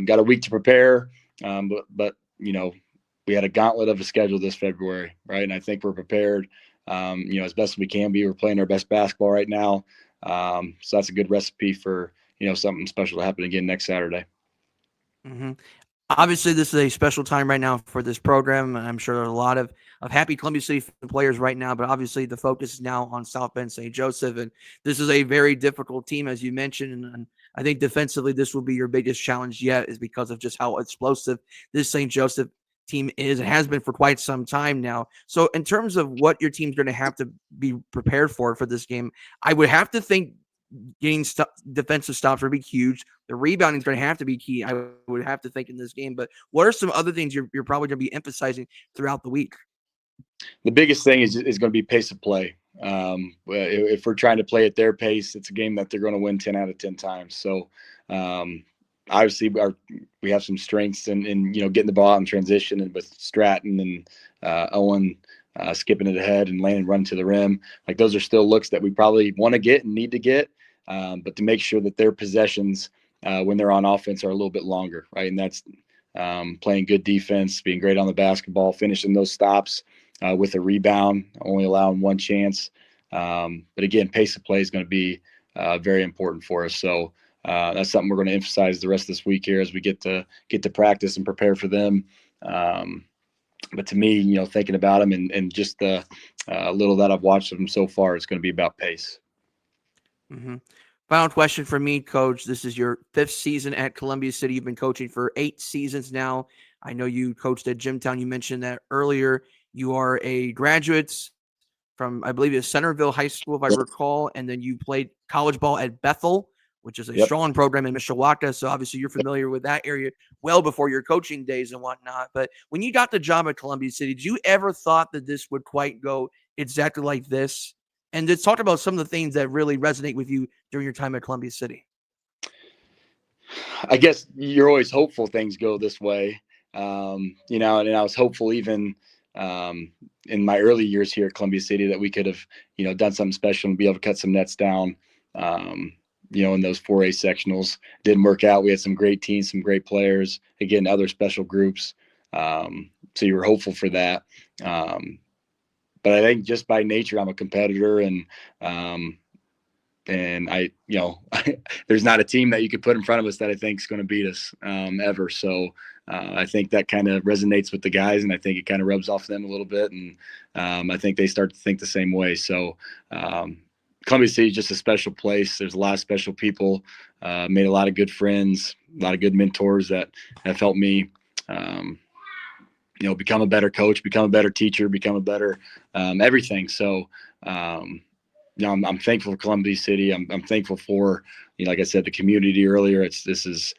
D: got a week to prepare. But we had a gauntlet of a schedule this February, right? And I think we're prepared, as best we can be. We're playing our best basketball right now. So that's a good recipe for, something special to happen again next Saturday.
B: Mm-hmm. Obviously, this is a special time right now for this program. I'm sure there are a lot of happy Columbia City players right now, but obviously the focus is now on South Bend St. Joseph. And this is a very difficult team, as you mentioned. And I think defensively, this will be your biggest challenge yet, is because of just how explosive this St. Joseph team is and has been for quite some time now. So in terms of what your team's going to have to be prepared for this game, I would have to think getting defensive stops would be huge. The rebounding is going to have to be key, I would have to think, in this game. But what are some other things you're probably going to be emphasizing throughout the week?
D: The biggest thing is going to be pace of play. If we're trying to play at their pace, it's a game that they're going to win 10 out of 10 times. So obviously we have some strengths in getting the ball out in transition, and with Stratton and Owen skipping it ahead and landing run to the rim. Like, those are still looks that we probably want to get and need to get, but to make sure that their possessions when they're on offense are a little bit longer, right? And that's playing good defense, being great on the basketball, finishing those stops with a rebound, only allowing one chance. But again, pace of play is going to be very important for us. So that's something we're going to emphasize the rest of this week here as we get to practice and prepare for them. But to me, thinking about them and just the little that I've watched of them so far, it's going to be about pace.
B: Mm-hmm. Final question for me, Coach. This is your 5th season at Columbia City. You've been coaching for 8 seasons now. I know you coached at Jimtown. You mentioned that earlier. You are a graduate from, I believe, it's Centerville High School, if I recall, and then you played college ball at Bethel, which is a strong program in Mishawaka. So obviously you're familiar with that area well before your coaching days and whatnot. But when you got the job at Columbia City, did you ever thought that this would quite go exactly like this? And let's talk about some of the things that really resonate with you during your time at Columbia City.
D: I guess you're always hopeful things go this way. And I was hopeful even in my early years here at Columbia City that we could have, done something special and be able to cut some nets down, in those 4A sectionals. Didn't work out. We had some great teams, some great players, again, other special groups. So you were hopeful for that. But I think just by nature, I'm a competitor, and I, there's not a team that you could put in front of us that I think is going to beat us ever. So I think that kind of resonates with the guys, and I think it kind of rubs off them a little bit. And I think they start to think the same way. So Columbia City is just a special place. There's a lot of special people, made a lot of good friends, a lot of good mentors that have helped me, become a better coach, become a better teacher, become a better everything. So, I'm thankful for Columbia City. I'm thankful for, like I said, the community earlier. This is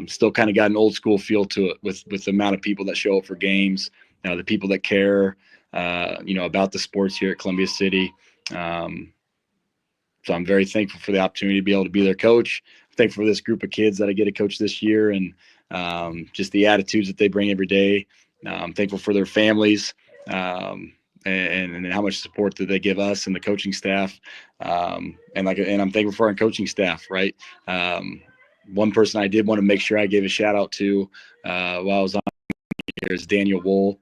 D: still kind of got an old school feel to it with the amount of people that show up for games, the people that care, about the sports here at Columbia City. So I'm very thankful for the opportunity to be able to be their coach. I'm thankful for this group of kids that I get to coach this year, and just the attitudes that they bring every day. I'm thankful for their families. and how much support that they give us and the coaching staff. And I'm thankful for our coaching staff, right? One person I did want to make sure I gave a shout out to while I was on here is Daniel Wool.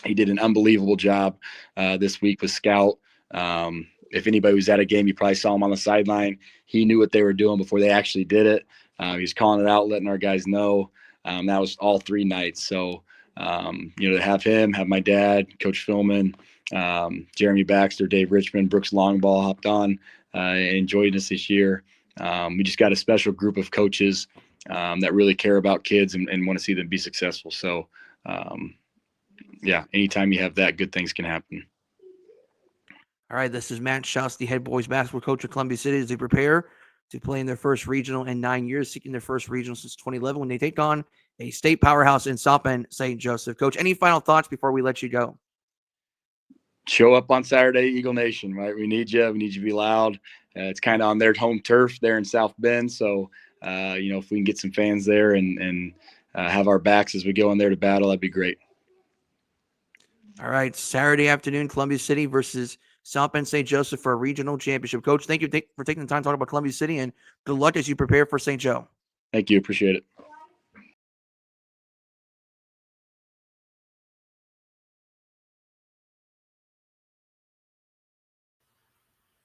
D: He did an unbelievable job this week with Scout. If anybody was at a game, you probably saw him on the sideline. He knew what they were doing before they actually did it. He was calling it out, letting our guys know. That was all 3 nights. So, to have him, have my dad, Coach Philman, Jeremy Baxter, Dave Richmond, Brooks Longball hopped on and joined us this year. We just got a special group of coaches that really care about kids and want to see them be successful. So, anytime you have that, good things can happen.
B: All right, this is Matt Schauss, the head boys basketball coach of Columbia City, as they prepare to play in their first regional in 9 years, seeking their first regional since 2011 when they take on a state powerhouse in South Bend, St. Joseph. Coach, any final thoughts before we let you go?
D: Show up on Saturday, Eagle Nation, right? We need you. We need you to be loud. It's kind of on their home turf there in South Bend. So, if we can get some fans there and have our backs as we go in there to battle, that'd be great.
B: All right, Saturday afternoon, Columbia City versus South Bend St. Joseph for a regional championship. Coach, thank you for taking the time to talk about Columbia City, and good luck as you prepare for St. Joe.
D: Thank you. Appreciate it.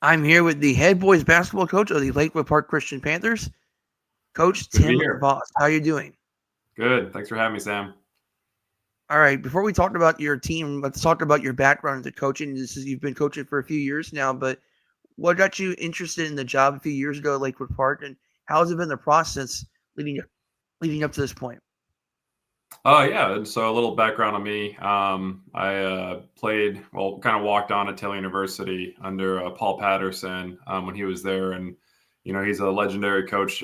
B: I'm here with the head boys basketball coach of the Lakewood Park Christian Panthers, Coach Tim Voss. How are you doing?
E: Good. Thanks for having me, Sam.
B: All right. Before we talk about your team, let's talk about your background into coaching. You've been coaching for a few years now, but what got you interested in the job a few years ago at Lakewood Park, and how has it been the process leading up to this point?
E: Yeah. So a little background on me. I kind of walked on at Taylor University under Paul Patterson when he was there. And, he's a legendary coach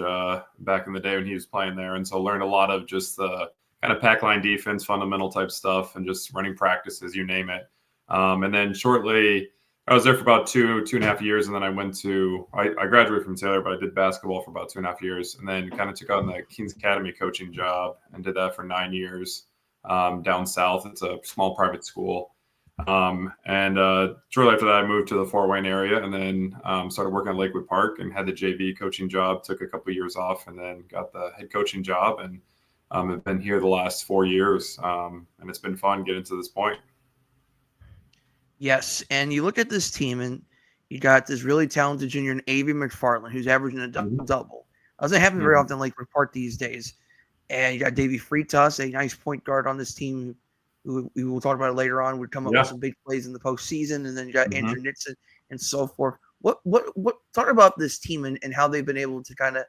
E: back in the day when he was playing there. And so learned a lot of just the kind of pack line defense, fundamental type stuff, and just running practices, you name it. And then shortly, I was there for about two and a half years. And then I graduated from Taylor, but I did basketball for about 2.5 years, and then kind of took on the Kings Academy coaching job and did that for 9 years down south. It's a small private school. And shortly after that, I moved to the Fort Wayne area and then started working at Lakewood Park and had the JV coaching job, took a couple of years off, and then got the head coaching job. And I've been here the last 4 years, and it's been fun getting to this point.
B: Yes, and you look at this team, and you got this really talented junior in Avery McFarland, who's averaging a double. Doesn't happen very often like Park these days. And you got Davey Freitas, a nice point guard on this team, who we will talk about it later on. Would come up with some big plays in the postseason, and then you got Andrew Nixon and so forth. What talk about this team and how they've been able to kind of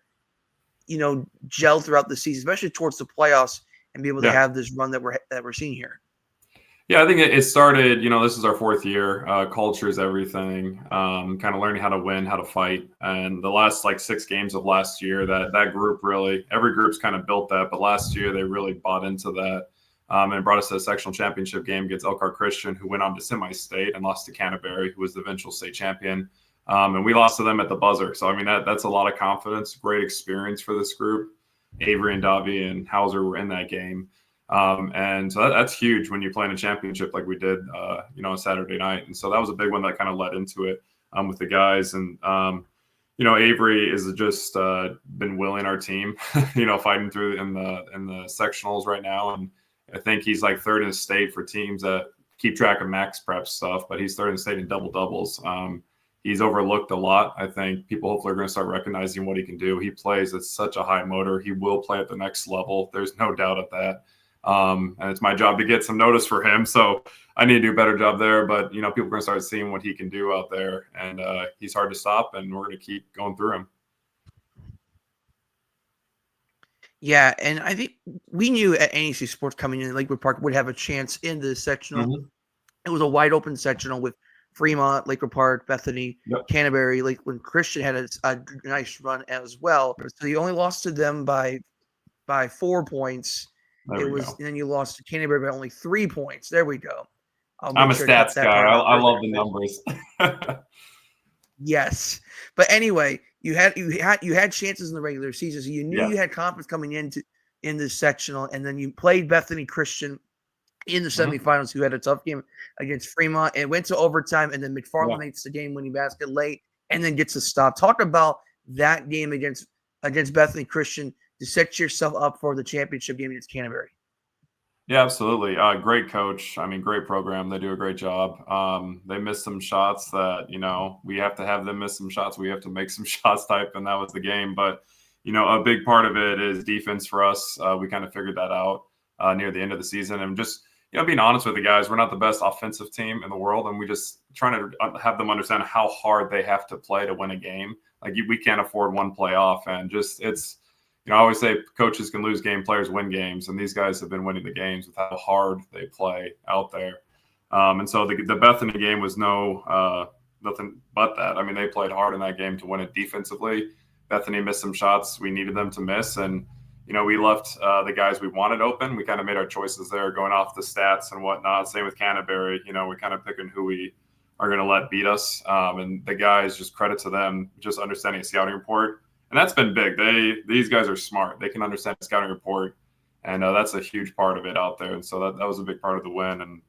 B: gel throughout the season, especially towards the playoffs, and be able to have this run that we're seeing here.
E: Yeah, I think it started, this is our 4th year. Culture is everything. Kind of learning how to win, how to fight. And the last 6 games of last year, that group really, every group's kind of built that. But last year, they really bought into that and brought us to the sectional championship game against Elkhart Christian, who went on to semi-state and lost to Canterbury, who was the eventual state champion. And we lost to them at the buzzer. So, that's a lot of confidence, great experience for this group. Avery and Davi and Hauser were in that game. And so that's huge when you play in a championship like we did, on Saturday night. And so that was a big one that kind of led into it with the guys. And, Avery is just been willing our team, fighting through in the sectionals right now. And I think he's 3rd in the state for teams that keep track of max prep stuff, but he's 3rd in the state in double doubles. He's overlooked a lot. I think people hopefully are going to start recognizing what he can do. He plays at such a high motor. He will play at the next level. There's no doubt of that. And it's my job to get some notice for him. So I need to do a better job there. But, people are going to start seeing what he can do out there. And he's hard to stop, and we're going to keep going through him.
B: Yeah, and I think we knew at ANEC Sports coming in, Lakewood Park would have a chance in the sectional. It was a wide open sectional with Fremont, Lakewood Park, Bethany, Canterbury. Lakewood Christian had a nice run as well. So you only lost to them by 4 points. And then you lost to Canterbury by only 3 points. There we go.
E: I'm a stats guy. I love the numbers.
B: Yes, but anyway, you had chances in the regular season, so you knew you had confidence coming in this sectional, and then you played Bethany Christian in the semifinals who had a tough game against Fremont. It went to overtime, and then McFarland makes the game-winning basket late and then gets a stop. Talk about that game against Bethany Christian to set yourself up for the championship game against Canterbury.
E: Yeah, absolutely. Great coach. I mean, great program. They do a great job. They missed some shots that, we have to have them miss some shots. We have to make some shots type, and that was the game. But, a big part of it is defense for us. We kind of figured that out near the end of the season. And just, being honest with the guys, we're not the best offensive team in the world, and we just trying to have them understand how hard they have to play to win a game. Like, we can't afford one play off, and just it's – I always say coaches can lose games, players win games, and these guys have been winning the games with how hard they play out there. And so the Bethany game was nothing but that. I mean, they played hard in that game to win it defensively. Bethany missed some shots we needed them to miss, and we left the guys we wanted open. We kind of made our choices there, going off the stats and whatnot. Same with Canterbury. We're kind of picking who we are going to let beat us, and the guys, just credit to them, just understanding a scouting report. And that's been big. These guys are smart. They can understand the scouting report, and that's a huge part of it out there. And so that was a big part of the win. And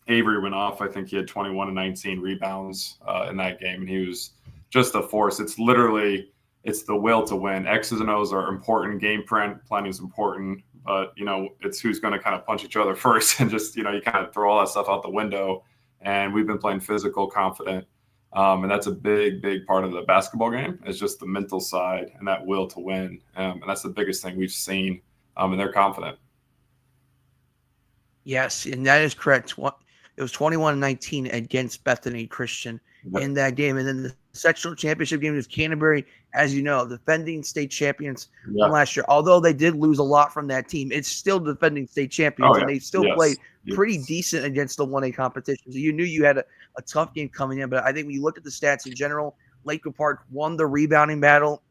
E: Avery went off. I think he had 21 and 19 rebounds in that game, and he was just a force. It's the will to win. X's and O's are important. Game planning is important, but it's who's going to kind of punch each other first, and just you kind of throw all that stuff out the window. And we've been playing physical, confident. And that's a big, big part of the basketball game. It's just the mental side and that will to win. And that's the biggest thing we've seen. And they're confident.
B: Yes, and that is correct. It was 21-19 against Bethany Christian in that game. And then the sectional championship game was Canterbury, as you know, defending state champions from last year. Although they did lose a lot from that team, it's still defending state champions, and they still played pretty decent against the 1A competition. So you knew you had a tough game coming in. But I think when you look at the stats in general, Lakewood Park won the rebounding battle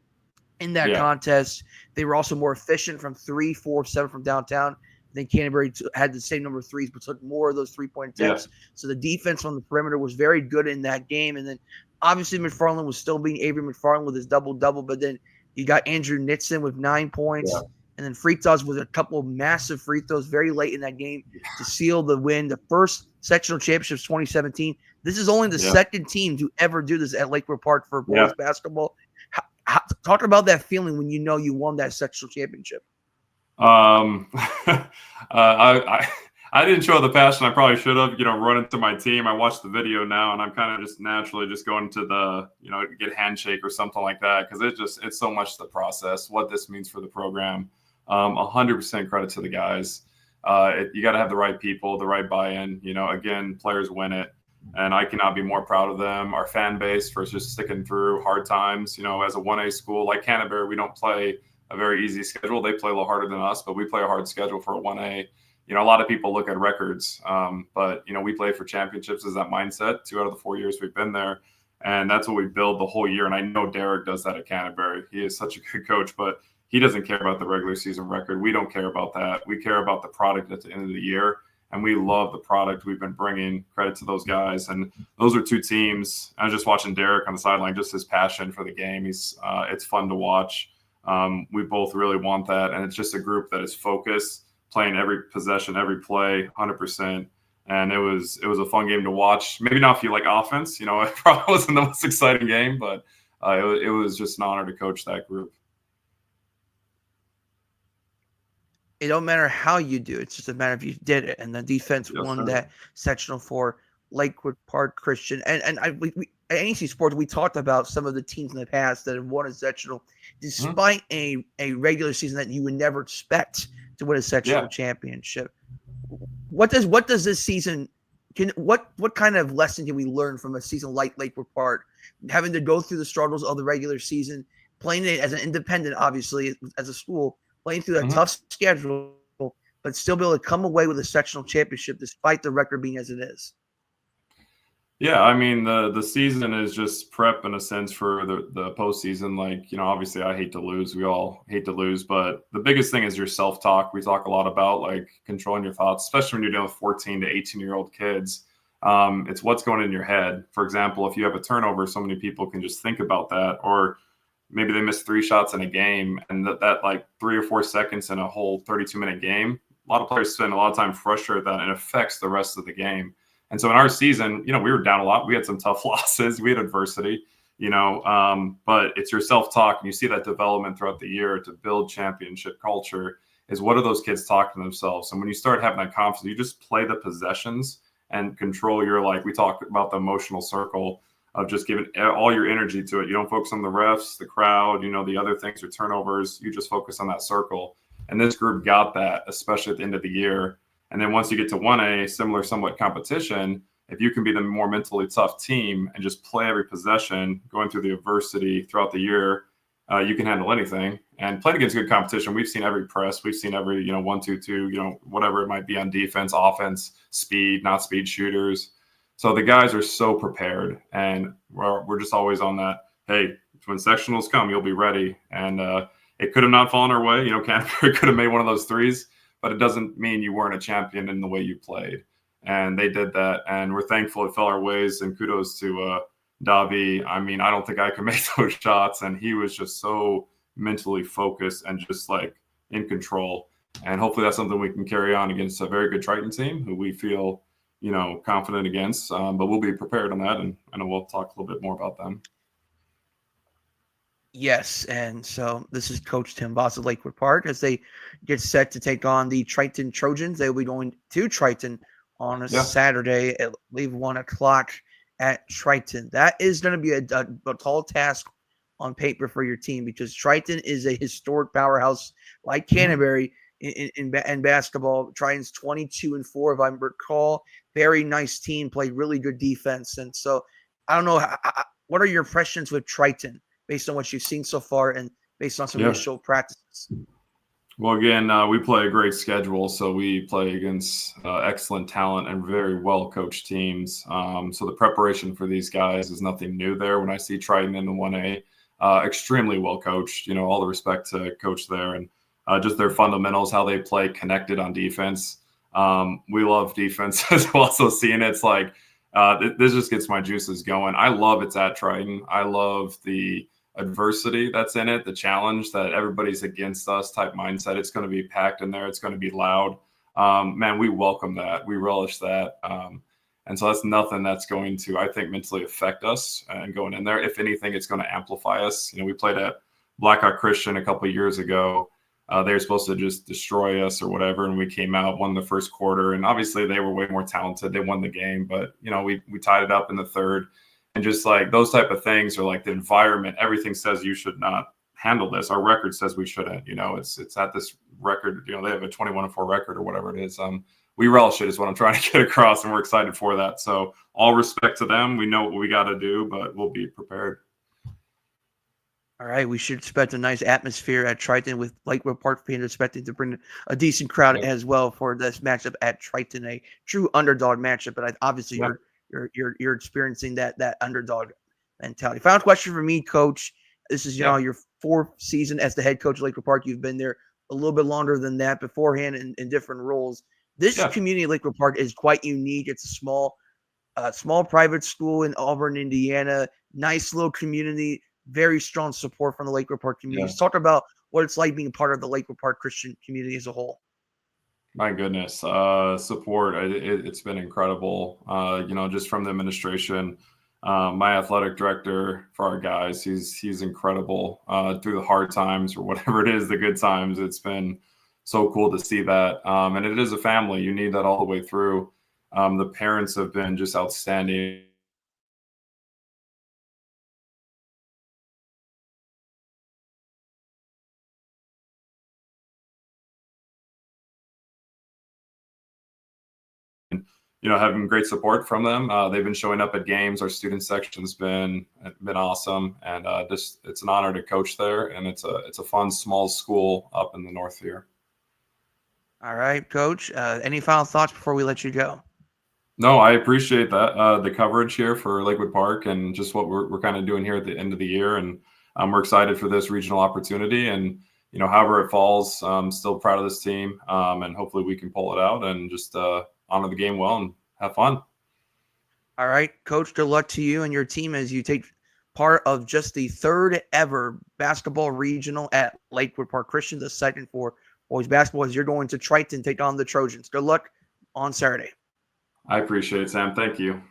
B: in that contest. They were also more efficient from 3, 4, 7 from downtown. I think Canterbury had the same number of threes, but took more of those 3-point attempts. So the defense on the perimeter was very good in that game. And then obviously McFarland was still being Avery McFarland with his double-double, but then you got Andrew Nitson with 9 points. And then free throws with a couple of massive free throws very late in that game to seal the win. The first sectional championships 2017. This is only the second team to ever do this at Lakewood Park for boys basketball. Talk about that feeling when you won that sectional championship.
E: I didn't show the passion I probably should have, run into my team. I watched the video now, and I'm kind of just naturally just going to the, get handshake or something like that. Cause it's so much the process, what this means for the program. 100% credit to the guys. You got to have the right people, the right buy-in, again, players win it. And I cannot be more proud of them, our fan base, for just sticking through hard times. As a 1A school like Canterbury, we don't play a very easy schedule. They play a little harder than us, but we play a hard schedule for a 1A. A lot of people look at records, but, we play for championships as that mindset 2 out of the 4 years we've been there. And that's what we build the whole year. And I know Derek does that at Canterbury. He is such a good coach, but he doesn't care about the regular season record. We don't care about that. We care about the product at the end of the year. And we love the product we've been bringing. Credit to those guys. And those are 2 teams. I was just watching Derek on the sideline, just his passion for the game. It's fun to watch. We both really want that. And it's just a group that is focused, playing every possession, every play, 100%. And it was a fun game to watch. Maybe not if you like offense. It probably wasn't the most exciting game, but it was just an honor to coach that group.
B: It don't matter how you do. It's just a matter if you did it. And the defense won that sectional for Lakewood Park Christian. And we at ANEC Sports, we talked about some of the teams in the past that have won a sectional despite a regular season that you would never expect to win a sectional championship. What does this season what kind of lesson can we learn from a season like Lakewood Park, having to go through the struggles of the regular season, playing it as an independent, obviously, as a school, playing through a tough schedule, but still be able to come away with a sectional championship despite the record being as it is?
E: Yeah, I mean, the season is just prep in a sense for the postseason. Like, obviously I hate to lose. We all hate to lose. But the biggest thing is your self-talk. We talk a lot about, like, controlling your thoughts, especially when you're dealing with 14 to 18-year-old kids. It's what's going in your head. For example, if you have a turnover, so many people can just think about that. Or maybe they miss 3 shots in a game, and that like 3 or 4 seconds in a whole 32-minute game a lot of players spend a lot of time frustrated with that, and it affects the rest of the game. And so in our season, we were down a lot. We had some tough losses. We had adversity, but it's your self-talk, and you see that development throughout the year to build championship culture is what are those kids talking to themselves? And when you start having that confidence, you just play the possessions and control your, like we talked about, the emotional circle of just giving all your energy to it. You don't focus on the refs, the crowd, the other things or turnovers. You just focus on that circle. And this group got that, especially at the end of the year. And then once you get to 1A, similar somewhat competition, if you can be the more mentally tough team and just play every possession, going through the adversity throughout the year, you can handle anything. And playing against good competition, we've seen every press, we've seen every 1-2-2, whatever it might be on defense, offense, speed, not speed shooters. So the guys are so prepared, and we're just always on that. Hey, when sectionals come, you'll be ready. And it could have not fallen our way. Canterbury could have made one of those threes, but it doesn't mean you weren't a champion in the way you played. And they did that, and we're thankful it fell our ways. And kudos to Davi. I mean, I don't think I can make those shots, and he was just so mentally focused and just like in control. And hopefully that's something we can carry on against a very good Triton team who we feel, confident against. But we'll be prepared on that, and I know we'll talk a little bit more about them.
B: Yes, and so this is Coach Tim Voss of Lakewood Park as they get set to take on the Triton Trojans. They will be going to Triton on a Saturday at, I believe, 1 o'clock at Triton. That is going to be a tall task on paper for your team because Triton is a historic powerhouse like Canterbury in basketball. Triton's 22-4, if I recall. Very nice team, played really good defense. And so I don't know, what are your impressions with Triton based on what you've seen so far and based on some initial practices?
E: Well, again, we play a great schedule, so we play against excellent talent and very well-coached teams. So the preparation for these guys is nothing new there. When I see Triton in the 1A, extremely well-coached, all the respect to coach there, and just their fundamentals, how they play connected on defense. We love defense as well, so seeing it's like this just gets my juices going. I love it's at Triton. I love the adversity that's in it, the challenge that everybody's against us type mindset. It's going to be packed in there. It's going to be loud. Man, we welcome that. We relish that. And so that's nothing that's going to, I think, mentally affect us and going in there. If anything, it's going to amplify us. We played at Blackhawk Christian a couple of years ago. They were supposed to just destroy us or whatever, and we came out, won the first quarter, and obviously they were way more talented. They won the game, but we tied it up in the third. And just like those type of things, or like the environment, everything says you should not handle this. Our record says we shouldn't. It's at this record. They have a 21-4 record or whatever it is. We relish it is what I'm trying to get across, and we're excited for that. So all respect to them. We know what we got to do, but we'll be prepared.
B: All right, we should expect a nice atmosphere at Triton with Lakewood Park being expected to bring a decent crowd as well for this matchup at Triton, a true underdog matchup. But obviously, you're experiencing that underdog mentality. Final question for me, Coach. This is your fourth season as the head coach of Lakewood Park. You've been there a little bit longer than that beforehand in different roles. This community of Lakewood Park is quite unique. It's a small private school in Auburn, Indiana. Nice little community. Very strong support from the Lakewood Park community. Talk about what it's like being part of the Lakewood Park Christian community as a whole.
E: My goodness, support. It's been incredible. Just from the administration, my athletic director for our guys, he's incredible through the hard times or whatever it is, the good times. It's been so cool to see that. And it is a family. You need that all the way through. The parents have been just outstanding. Having great support from them. They've been showing up at games. Our student section's been awesome, and it's an honor to coach there. And it's a fun small school up in the north here.
B: All right, Coach. Any final thoughts before we let you go?
E: No, I appreciate that the coverage here for Lakewood Park and just what we're kind of doing here at the end of the year. And we're excited for this regional opportunity. And however it falls, I'm still proud of this team, and hopefully we can pull it out and just honor the game well and have fun.
B: All right, Coach, good luck to you and your team as you take part of just the third ever basketball regional at Lakewood Park Christian, the second for boys basketball as you're going to Triton take on the Trojans. Good luck on Saturday.
E: I appreciate it, Sam. Thank you.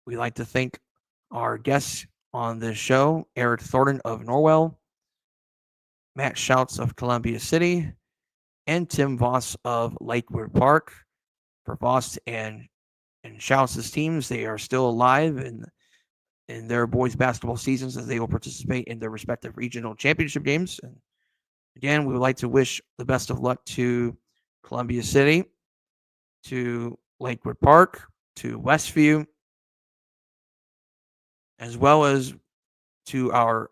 B: We'd like to thank our guests on this show, Eric Thornton of Norwell, Matt Schauss of Columbia City, and Tim Voss of Lakewood Park. For Voss and Schauss's teams, they are still alive in their boys basketball seasons as they will participate in their respective regional championship games. And again, we would like to wish the best of luck to Columbia City, to Lakewood Park, to Westview, as well as to our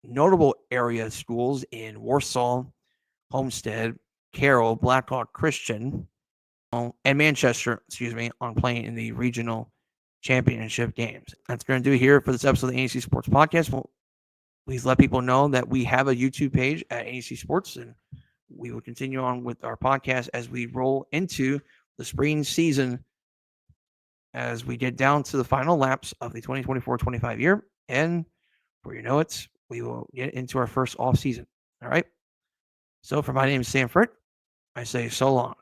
B: notable area schools in Warsaw, Homestead, Carroll, Blackhawk Christian, and Manchester, on playing in the regional championship games. That's going to do it here for this episode of the ANEC Sports Podcast. Well, please let people know that we have a YouTube page at ANEC Sports, and we will continue on with our podcast as we roll into the spring season as we get down to the final laps of the 2024-25 year. And before you know it, we will get into our first off season. All right. So for my name is Sam Frick, I say so long.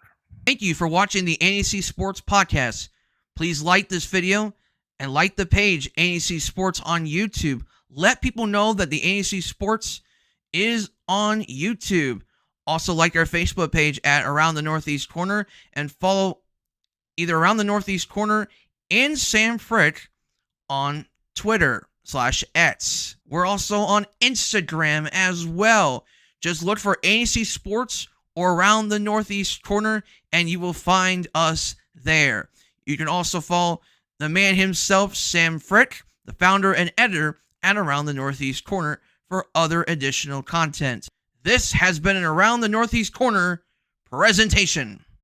A: Thank you for watching the ANEC Sports Podcast. Please like this video and like the page ANEC Sports on YouTube. Let people know that the ANEC Sports is on YouTube. Also like our Facebook page at Around the Northeast Corner and follow either Around the Northeast Corner and Sam Frick on Twitter/X. We're also on Instagram as well. Just look for ANEC Sports or Around the Northeast Corner and you will find us there. You can also follow the man himself, Sam Frick, the founder and editor at Around the Northeast Corner, for other additional content. This has been an Around the Northeast Corner presentation.